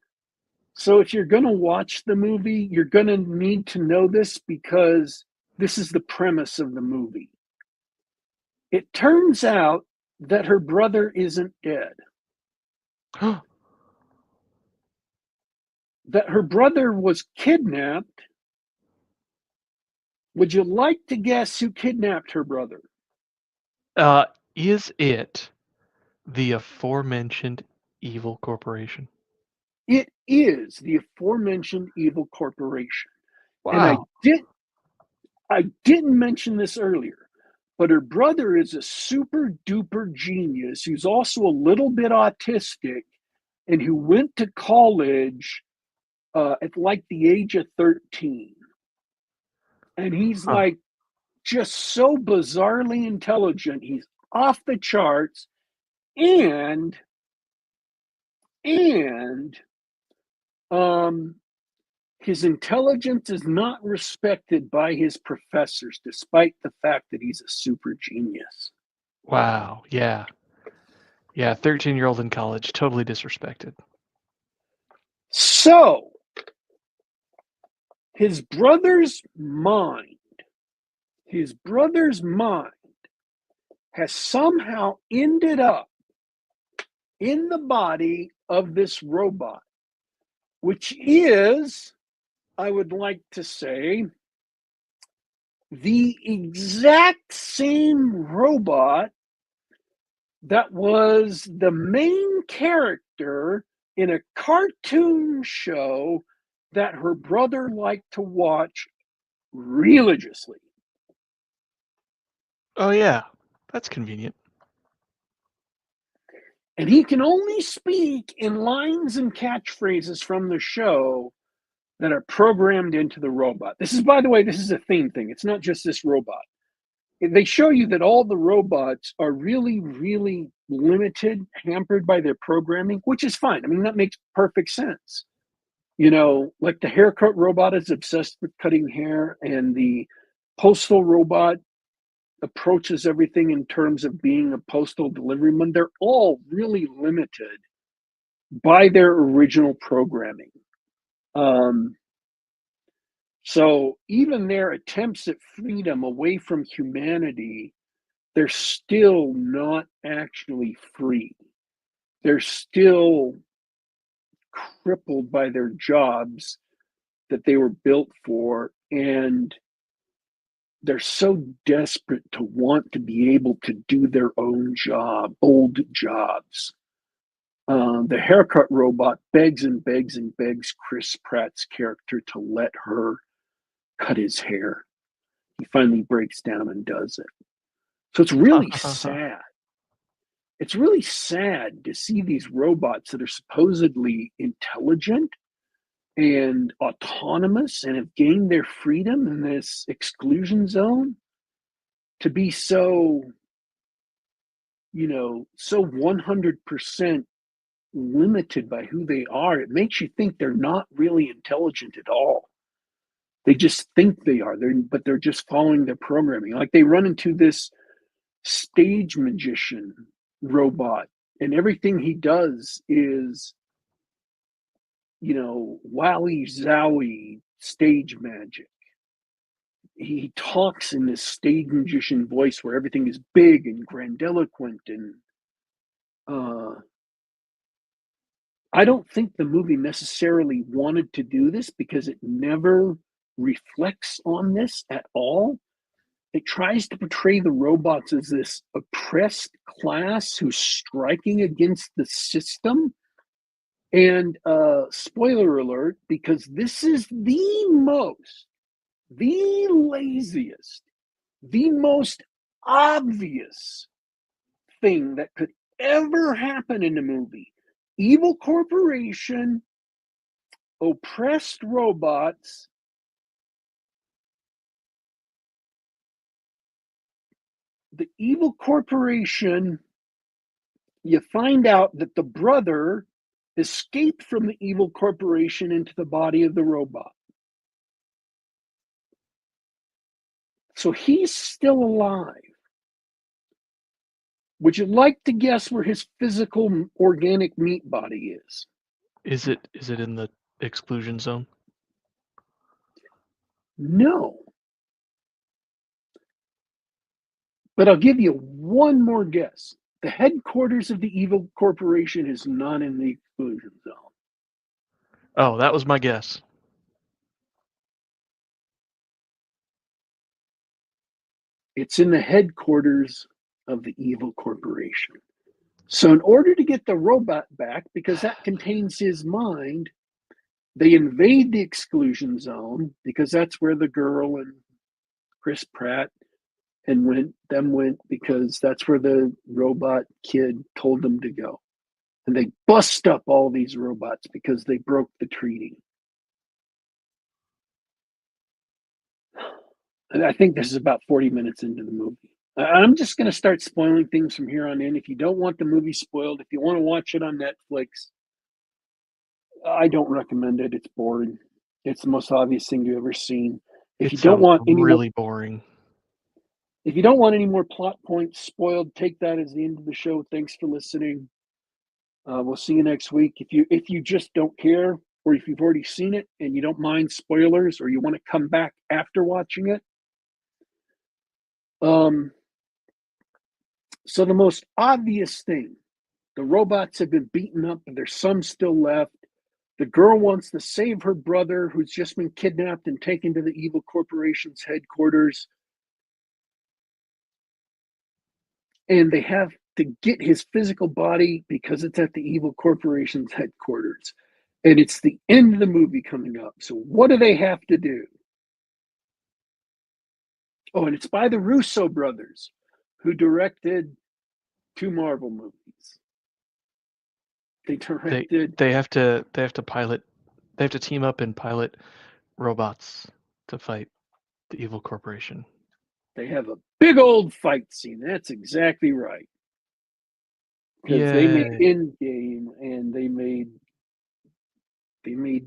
So if you're going to watch the movie, you're going to need to know this because this is the premise of the movie. It turns out that her brother isn't dead, that her brother was kidnapped. Would you like to guess who kidnapped her brother? Is it the aforementioned evil corporation? It is the aforementioned evil corporation. And Wow. I didn't mention this earlier, but her brother is a super duper genius who's also a little bit autistic and who went to college at like the age of 13. And he's Huh. like just so bizarrely intelligent. He's off the charts and and um his intelligence is not respected by his professors, despite the fact that he's a super genius. Wow. Yeah. Yeah. 13-year-old in college, totally disrespected. So, his brother's mind, his brother's mind has somehow ended up in the body of this robot, which is, I would like to say, the exact same robot that was the main character in a cartoon show that her brother liked to watch religiously. Oh, yeah. That's convenient. And he can only speak in lines and catchphrases from the show that are programmed into the robot. This is, by the way, this is a theme thing. It's not just this robot. They show you that all the robots are really, really limited, hampered by their programming, which is fine. I mean, that makes perfect sense. You know, like the haircut robot is obsessed with cutting hair, and the postal robot approaches everything in terms of being a postal deliveryman. They're all really limited by their original programming. Um, so even their attempts at freedom away from humanity, they're still not actually free. They're still crippled by their jobs that they were built for. And they're so desperate to want to be able to do their own job, old jobs. The haircut robot begs and begs and begs Chris Pratt's character to let her cut his hair. He finally breaks down and does it. So it's really sad. It's really sad to see these robots that are supposedly intelligent and autonomous and have gained their freedom in this exclusion zone to be so, so 100% limited by who they are. It makes you think they're not really intelligent at all. They just think they are, but they're just following their programming. Like they run into this stage magician robot, and everything he does is, wowie zowie stage magic. He talks in this stage magician voice where everything is big and grandiloquent, and uh, I don't think the movie necessarily wanted to do this because it never reflects on this at all. It tries to portray the robots as this oppressed class who's striking against the system. And spoiler alert, because this is the laziest, the most obvious thing that could ever happen in a movie. Evil corporation oppressed robots the evil corporation, you find out that the brother escaped from the evil corporation into the body of the robot. So he's still alive. Would you like to guess where his physical organic meat body is? Is it in the exclusion zone? No. But I'll give you one more guess. The headquarters of the evil corporation is not in the exclusion zone. Oh, that was my guess. It's in the headquarters of the evil corporation. So in order to get the robot back, because that contains his mind, they invade the exclusion zone because that's where the girl and Chris Pratt and went because that's where the robot kid told them to go. And they bust up all these robots because they broke the treaty. And I think this is about 40 minutes into the movie. I'm just going to start spoiling things from here on in. If you don't want the movie spoiled, if you want to watch it on Netflix, I don't recommend it. It's boring. It's the most obvious thing you've ever seen. If you don't want any really boring. If you don't want any more plot points spoiled, take that as the end of the show. Thanks for listening. We'll see you next week. If you just don't care, or if you've already seen it and you don't mind spoilers, or you want to come back after watching it. So the most obvious thing, the robots have been beaten up, but there's some still left. The girl wants to save her brother, who's just been kidnapped and taken to the evil corporation's headquarters. And they have to get his physical body because it's at the evil corporation's headquarters. And it's the end of the movie coming up. So what do they have to do? Oh, and it's by the Russo brothers, who directed 2 Marvel movies. They directed. They have to pilot. They have to team up and pilot robots to fight the evil corporation. They have a big old fight scene. That's exactly right. Because they made Endgame and they made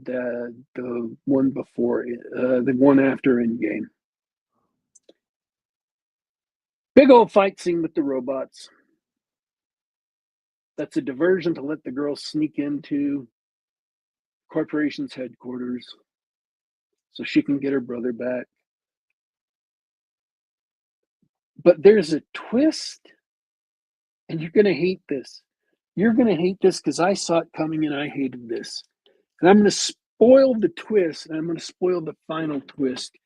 the one before the one after Endgame. Big old fight scene with the robots. That's a diversion to let the girl sneak into corporation's headquarters so she can get her brother back. But there's a twist, and you're going to hate this. You're going to hate this because I saw it coming and I hated this. And I'm going to spoil the twist, and I'm going to spoil the final twist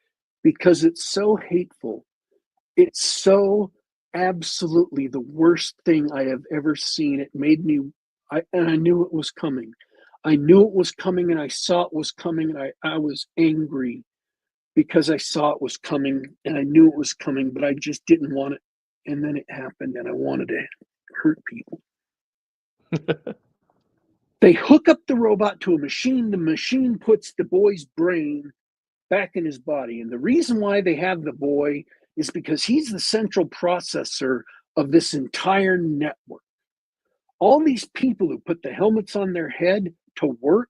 because it's so hateful. It's so absolutely the worst thing I have ever seen. It made me, and I knew it was coming. I knew it was coming, and I saw it was coming, and I was angry because I saw it was coming, and I knew it was coming, but I just didn't want it. And then it happened, and I wanted to hurt people. They hook up the robot to a machine. The machine puts the boy's brain back in his body. And the reason why they have the boy is because he's the central processor of this entire network. All these people who put the helmets on their head to work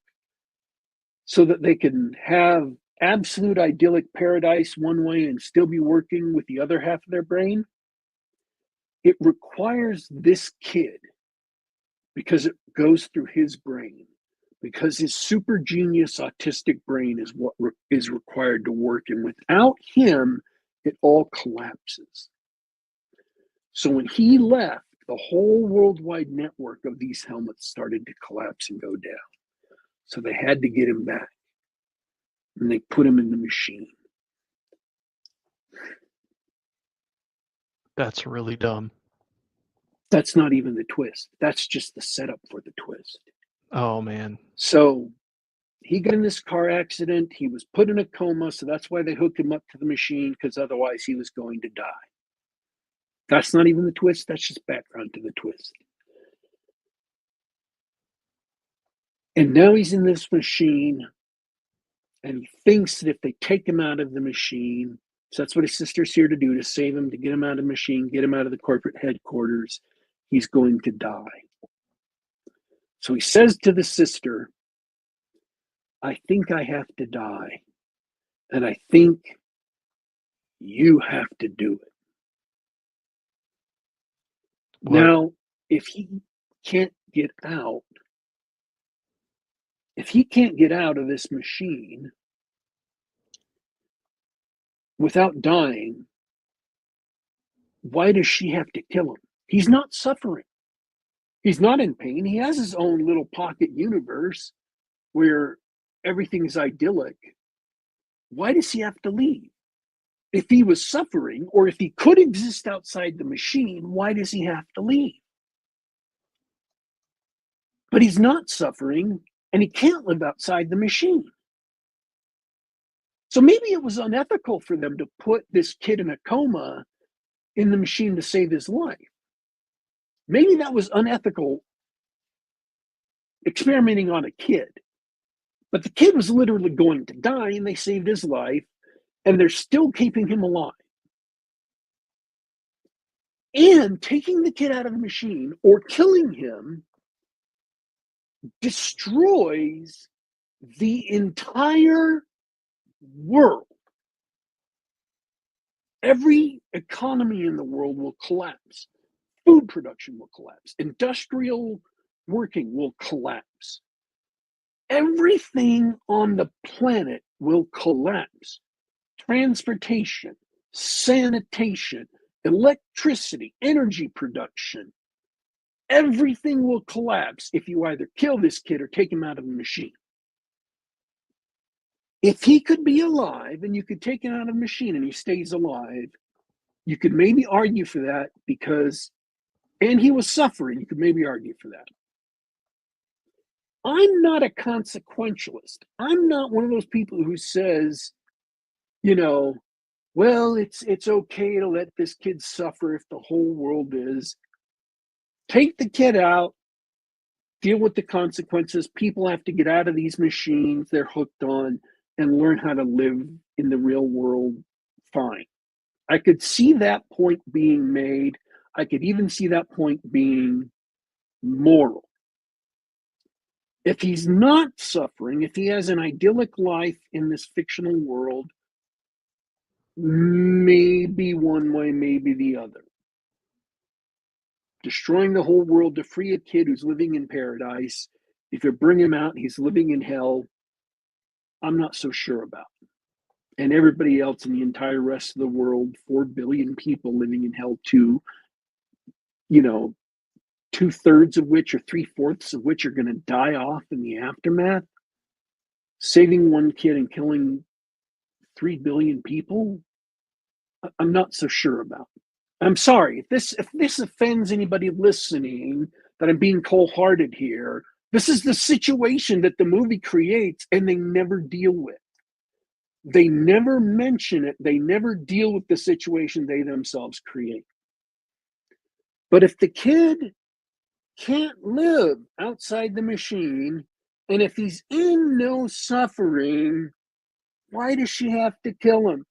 so that they can have absolute idyllic paradise one way and still be working with the other half of their brain, it requires this kid, because it goes through his brain, because his super genius autistic brain is what is required to work. And without him, it all collapses. So when he left, the whole worldwide network of these helmets started to collapse and go down. So they had to get him back. And they put him in the machine. That's really dumb. That's not even the twist. That's just the setup for the twist. Oh, man. So he got in this car accident. He was put in a coma. So that's why they hooked him up to the machine, because otherwise he was going to die. That's not even the twist. That's just background to the twist. And now he's in this machine And he thinks that if they take him out of the machine, so that's what his sister's here to do, to save him, to get him out of the machine, get him out of the corporate headquarters, he's going to die. So he says to the sister, I think I have to die. And I think you have to do it. What? Now, if he can't get out, if he can't get out of this machine without dying, why does she have to kill him? He's not suffering. He's not in pain. He has his own little pocket universe where everything is idyllic. Why does he have to leave? If he was suffering, or if he could exist outside the machine, why does he have to leave? But he's not suffering, and he can't live outside the machine. So maybe it was unethical for them to put this kid in a coma in the machine to save his life. Maybe that was unethical, experimenting on a kid. But the kid was literally going to die, and they saved his life, and they're still keeping him alive. And taking the kid out of the machine or killing him destroys the entire world. Every economy in the world will collapse. Food production will collapse. Industrial working will collapse. Everything on the planet will collapse. Transportation, sanitation, electricity, energy production. Everything will collapse if you either kill this kid or take him out of the machine. If he could be alive and you could take him out of the machine and he stays alive, you could maybe argue for that because, and he was suffering, you could maybe argue for that. I'm not a consequentialist. I'm not one of those people who says, well, it's okay to let this kid suffer if the whole world is. Take the kid out, deal with the consequences. People have to get out of these machines they're hooked on and learn how to live in the real world fine. I could see that point being made. I could even see that point being moral. If he's not suffering, if he has an idyllic life in this fictional world, maybe one way, maybe the other. Destroying the whole world to free a kid who's living in paradise. If you bring him out, he's living in hell. I'm not so sure about. And everybody else in the entire rest of the world, 4 billion people living in hell too, 2/3 of which or 3/4 of which are going to die off in the aftermath. Saving one kid and killing 3 billion people, I'm not so sure about. I'm sorry if this offends anybody listening that I'm being cold-hearted here. This is the situation that the movie creates and they never deal with. They never mention it. They never deal with the situation they themselves create. But if the kid can't live outside the machine, and if he's in no suffering, why does she have to kill him?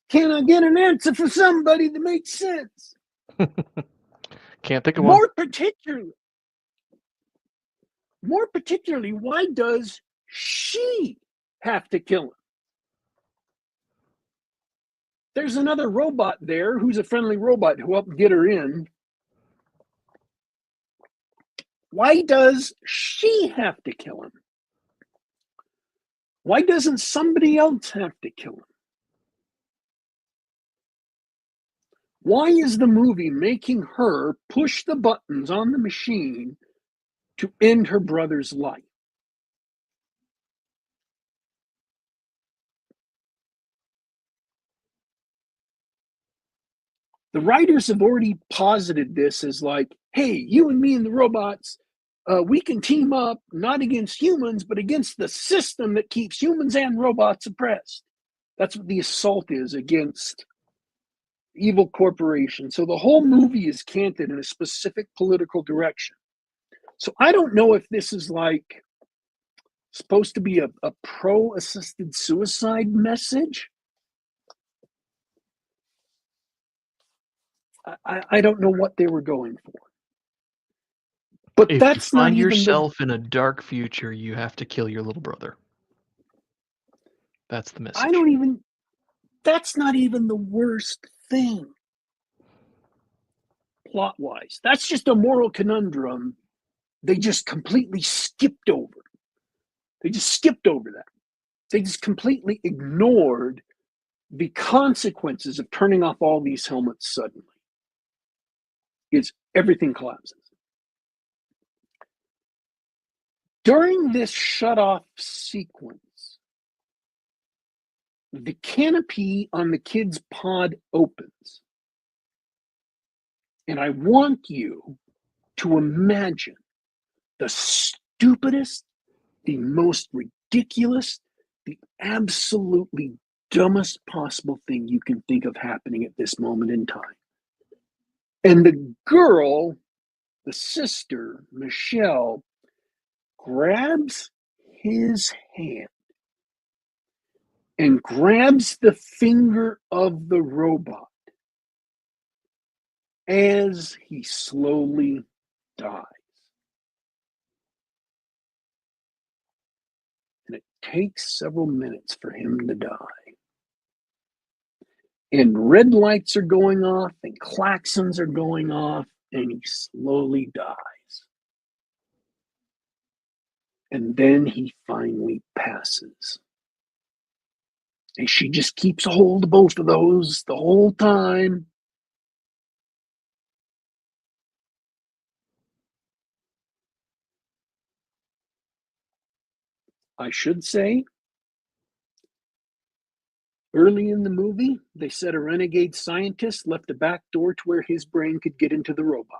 Can I get an answer for somebody that makes sense? Can't think of one. More particularly, why does she have to kill him? There's another robot there who's a friendly robot who helped get her in. Why does she have to kill him? Why doesn't somebody else have to kill him? Why is the movie making her push the buttons on the machine to end her brother's life? The writers have already posited this as like, hey, you and me and the robots, we can team up not against humans, but against the system that keeps humans and robots oppressed. That's what the assault is, against evil corporations. So the whole movie is canted in a specific political direction. So I don't know if this is like supposed to be a pro-assisted suicide message. I don't know what they were going for. But If you that's not find even the yourself in a dark future, you have to kill your little brother. That's the I message. don't even that's not even the worst thing plot-wise. That's just a moral conundrum they just completely skipped over. They just skipped over that. They just completely ignored the consequences of turning off all these helmets suddenly. Is everything collapses. During this shut-off sequence, the canopy on the kid's pod opens. And I want you to imagine the stupidest, the most ridiculous, the absolutely dumbest possible thing you can think of happening at this moment in time. And the girl, the sister, Michelle, grabs his hand and grabs the finger of the robot as he slowly dies. And it takes several minutes for him to die. And red lights are going off and klaxons are going off, and he slowly dies. And then he finally passes. And she just keeps a hold of both of those the whole time. I should say, early in the movie, they said a renegade scientist left a back door to where his brain could get into the robot.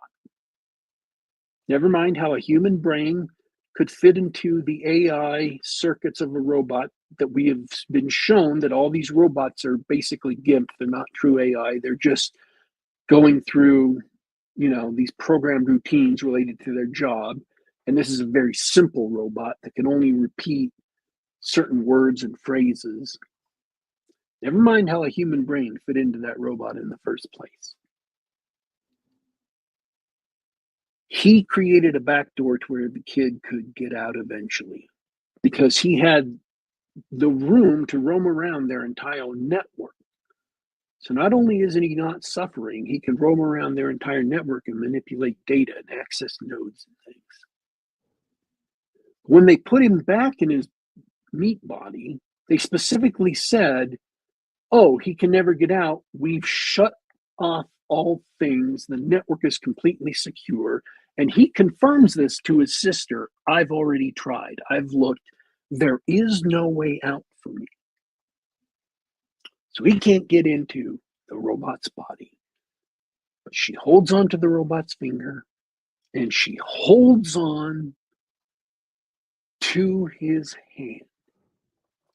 Never mind how a human brain could fit into the AI circuits of a robot that we have been shown that all these robots are basically GIMP. They're not true AI. They're just going through, these programmed routines related to their job. And this is a very simple robot that can only repeat certain words and phrases. Never mind how a human brain fit into that robot in the first place. He created a back door to where the kid could get out eventually because he had the room to roam around their entire network. So not only isn't he not suffering, he can roam around their entire network and manipulate data and access nodes and things. When they put him back in his meat body, they specifically said, oh, he can never get out. We've shut off all things. The network is completely secure. And he confirms this to his sister. I've already tried. I've looked. There is no way out for me. So he can't get into the robot's body. But she holds on to the robot's finger and she holds on to his hand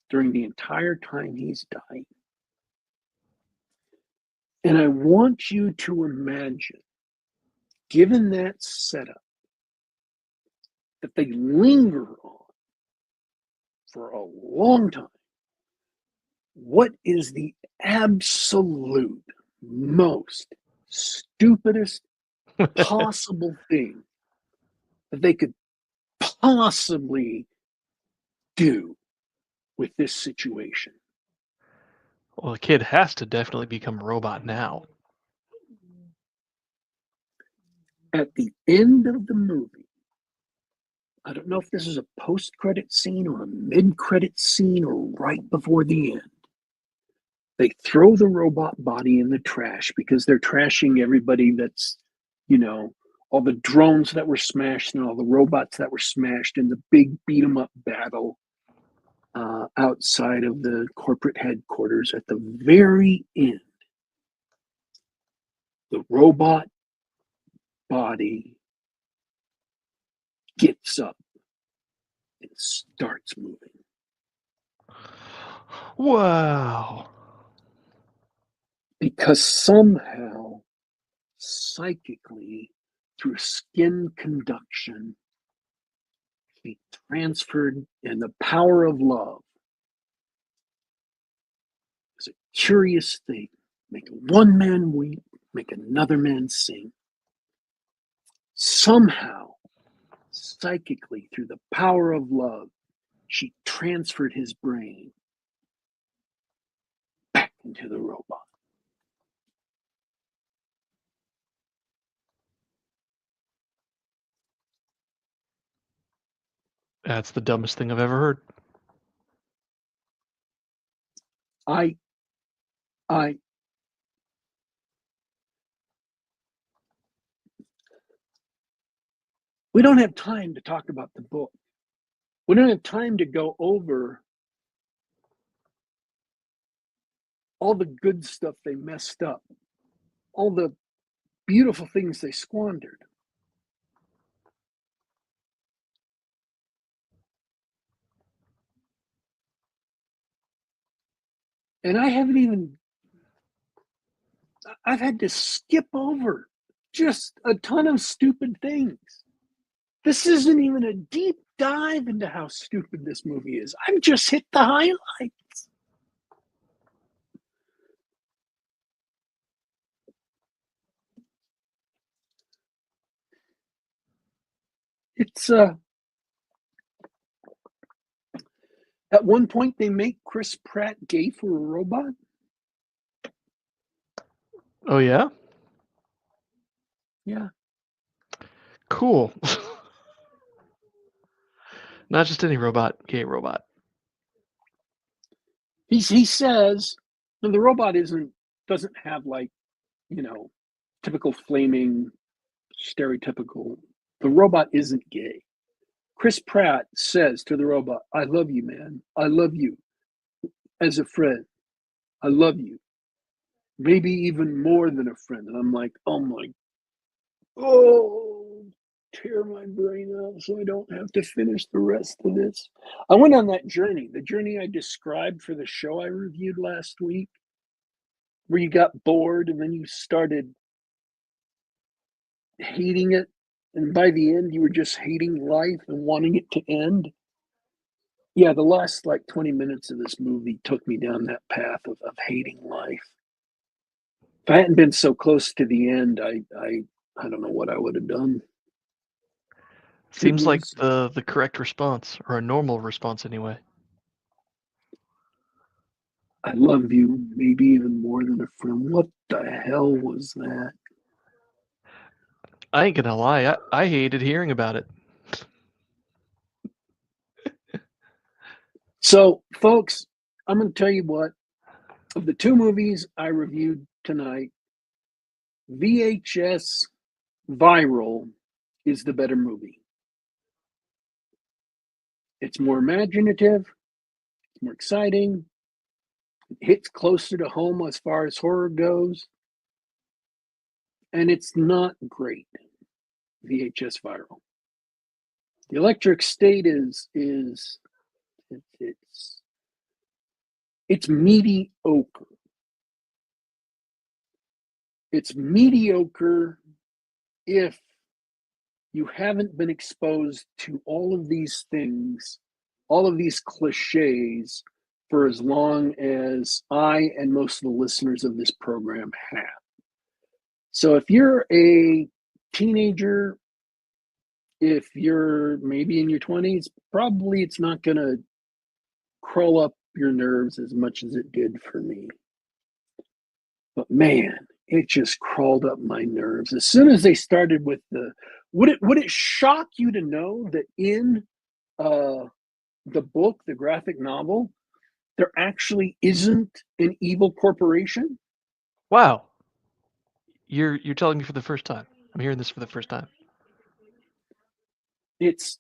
during the entire time he's dying. And I want you to imagine, given that setup, that they linger on for a long time, what is the absolute most stupidest possible thing that they could possibly do with this situation? Well, the kid has to definitely become a robot now. At the end of the movie, I don't know if this is a post-credit scene or a mid-credit scene or right before the end. They throw the robot body in the trash because they're trashing everybody that's, all the drones that were smashed and all the robots that were smashed in the big beat 'em up battle outside of the corporate headquarters. At the very end, the robot body gets up and starts moving. Wow. Because somehow, psychically, through skin conduction, be transferred, and the power of love is a curious thing. Make one man weep, make another man sing. Somehow, psychically, through the power of love, she transferred his brain back into the robot. That's the dumbest thing I've ever heard. I we don't have time to talk about the book. We don't have time to go over all the good stuff they messed up, all the beautiful things they squandered. And I've had to skip over just a ton of stupid things. This isn't even a deep dive into how stupid this movie is. I've just hit the highlights. It's at one point they make Chris Pratt gay for a robot. Oh yeah? Yeah. Cool. Not just any robot, gay robot. He says, and the robot doesn't have like, typical flaming, stereotypical. The robot isn't gay. Chris Pratt says to the robot, "I love you, man. I love you as a friend. I love you. Maybe even more than a friend." And I'm like, tear my brain out so I don't have to finish the rest of this. I went on that journey, the journey I described for the show I reviewed last week, where you got bored and then you started hating it. And by the end, you were just hating life and wanting it to end. Yeah, the last like 20 minutes of this movie took me down that path of hating life. If I hadn't been so close to the end, I don't know what I would have done. Seems like the correct response, or a normal response anyway. I love you, maybe even more than a friend. What the hell was that? I ain't gonna lie, I hated hearing about it. So, folks, I'm going to tell you what. Of the two movies I reviewed tonight, VHS Viral is the better movie. It's more imaginative, it's more exciting, it hits closer to home as far as horror goes, and it's not great. VHS Viral. The Electric State is it's mediocre. It's mediocre if you haven't been exposed to all of these things, all of these cliches for as long as I and most of the listeners of this program have. So if you're a teenager, if you're maybe in your 20s, probably it's not going to crawl up your nerves as much as it did for me. But man, it just crawled up my nerves as soon as they started with the. Would it shock you to know that in the book, the graphic novel, there actually isn't an evil corporation? Wow. You're telling me for the first time. I'm hearing this for the first time. It's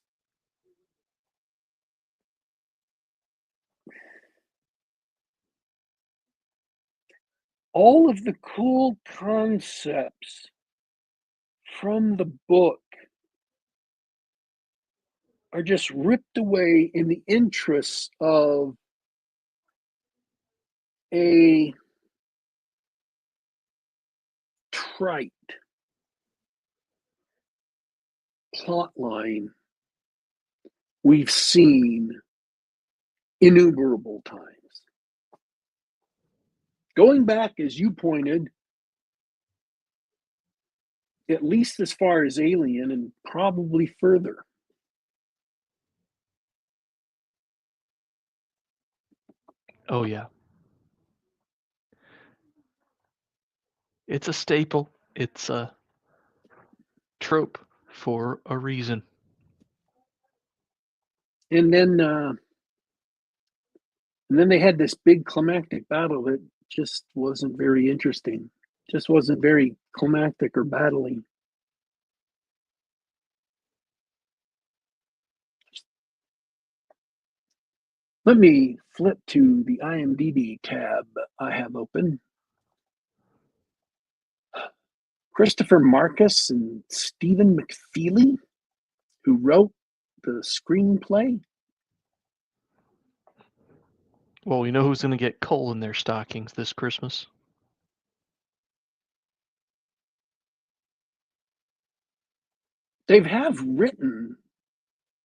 all of the cool concepts from the book are just ripped away in the interests of a trite plot line we've seen innumerable times. Going back, as you pointed, at least as far as Alien and probably further. Oh, yeah. It's a staple. It's a trope for a reason. And then they had this big climactic battle that just wasn't very interesting. Just wasn't very climactic or battling. Let me flip to the IMDb tab I have open. Christopher Marcus and Stephen McFeely, who wrote the screenplay. Well, we know who's going to get coal in their stockings this Christmas. They have written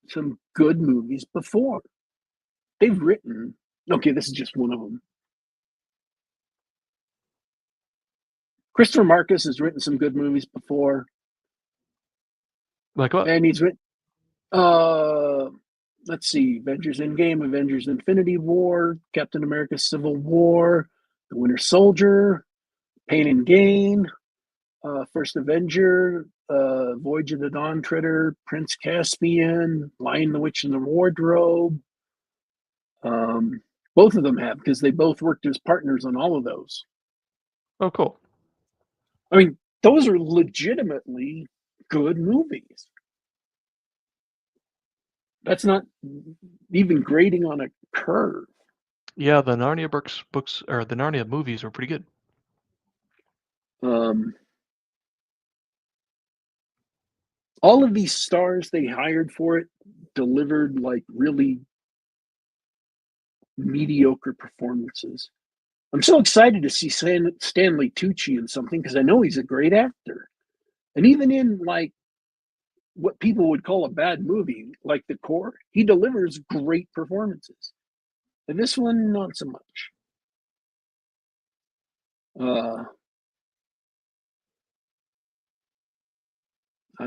some good movies before. They've written, okay, this is just one of them. Christopher Marcus has written some good movies before. Like what? And he's written, let's see, Avengers Endgame, Avengers Infinity War, Captain America Civil War, The Winter Soldier, Pain and Gain, First Avenger, Voyage of the Dawn Treader, Prince Caspian, Lion, the Witch, and the Wardrobe. Both of them have, because they both worked as partners on all of those. Oh, cool. I mean, those are legitimately good movies. That's not even grading on a curve. Yeah, the Narnia books or the Narnia movies were pretty good. All of these stars they hired for it delivered like really mediocre performances. I'm so excited to see Stanley Tucci in something because I know he's a great actor. And even in like what people would call a bad movie, like The Core, he delivers great performances. And this one, not so much. I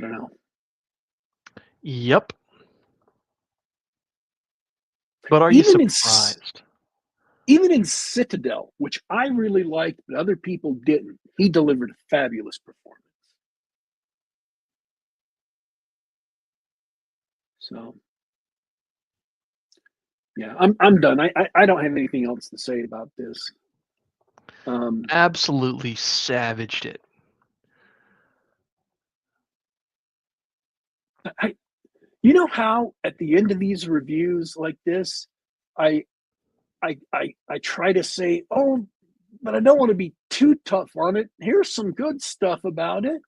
don't know. Yep. But are you Even surprised? even in Citadel, which I really liked, but other people didn't, he delivered a fabulous performance. So, yeah, I'm done. I don't have anything else to say about this. Absolutely savaged it. You know how at the end of these reviews like this, I try to say, oh, but I don't want to be too tough on it. Here's some good stuff about it.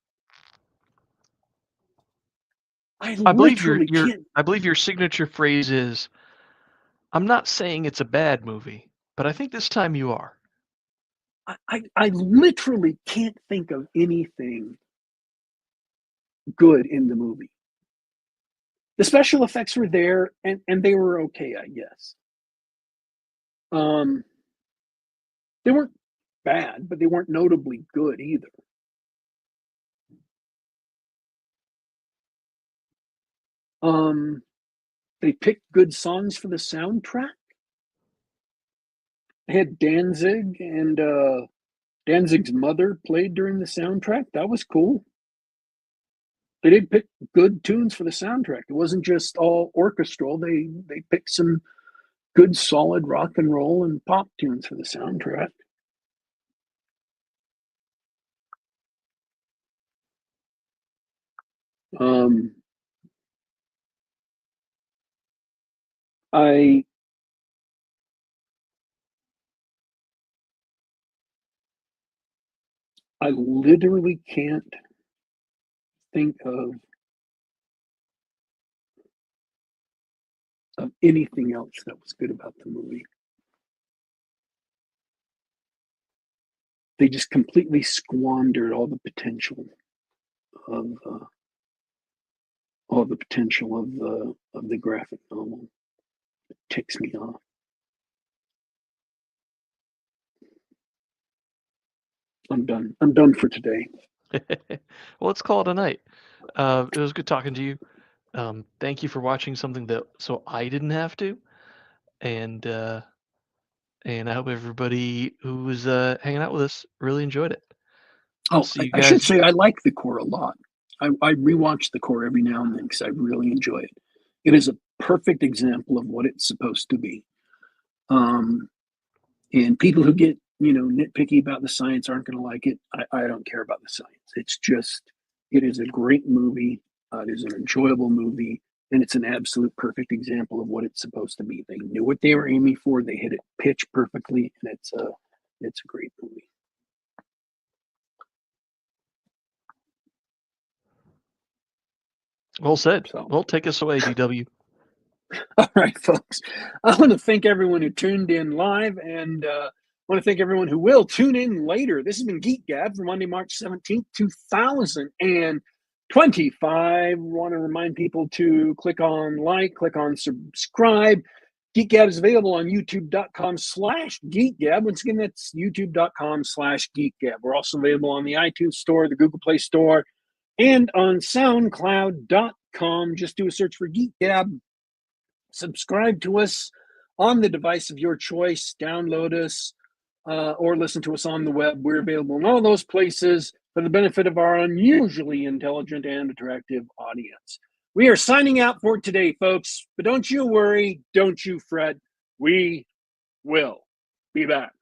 I I believe literally can't. I believe your signature phrase is, I'm not saying it's a bad movie, but I think this time you are. I literally can't think of anything good in the movie. The special effects were there, and they were okay, I guess. They weren't bad, but they weren't notably good either. They picked good songs for the soundtrack. They had Danzig and Danzig's mother played during the soundtrack. That was cool. They did pick good tunes for the soundtrack. It wasn't just all orchestral. They picked some good, solid rock and roll and pop tunes for the soundtrack. I I literally can't think of anything else that was good about the movie. They just completely squandered all the potential of all the potential of the graphic novel. It ticks me off. I'm done. I'm done for today. Well, let's call it a night. It was good talking to you. Thank you for watching something that so I didn't have to, and I hope everybody who was hanging out with us really enjoyed it. I'll Oh, see you I should guys. say I like the core a lot. I rewatch the core every now and then because I really enjoy it. It is a perfect example of what it's supposed to be. And people who get nitpicky about the science aren't going to like it. I don't care about the science. It's just it is a great movie. It is an enjoyable movie, and it's an absolute perfect example of what it's supposed to be. They knew what they were aiming for. They hit it pitch perfectly, and it's a great movie. Well said. So, Well, take us away, DW. all right, folks. I want to thank everyone who tuned in live, and I want to thank everyone who will tune in later. This has been Geek Gab for Monday, March 17th, 2025. Want to remind people to click on like, click on subscribe. Geek Gab is available on youtube.com/geekgab. Once again, that's youtube.com/geekgab. We're also available on the iTunes Store, the Google Play Store, and on soundcloud.com. Just do a search for Geek Gab. Subscribe to us on the device of your choice. Download us or listen to us on the web. We're available in all those places for the benefit of our unusually intelligent and attractive audience. We are signing out for today, folks, but don't you worry, don't you fret. We will be back.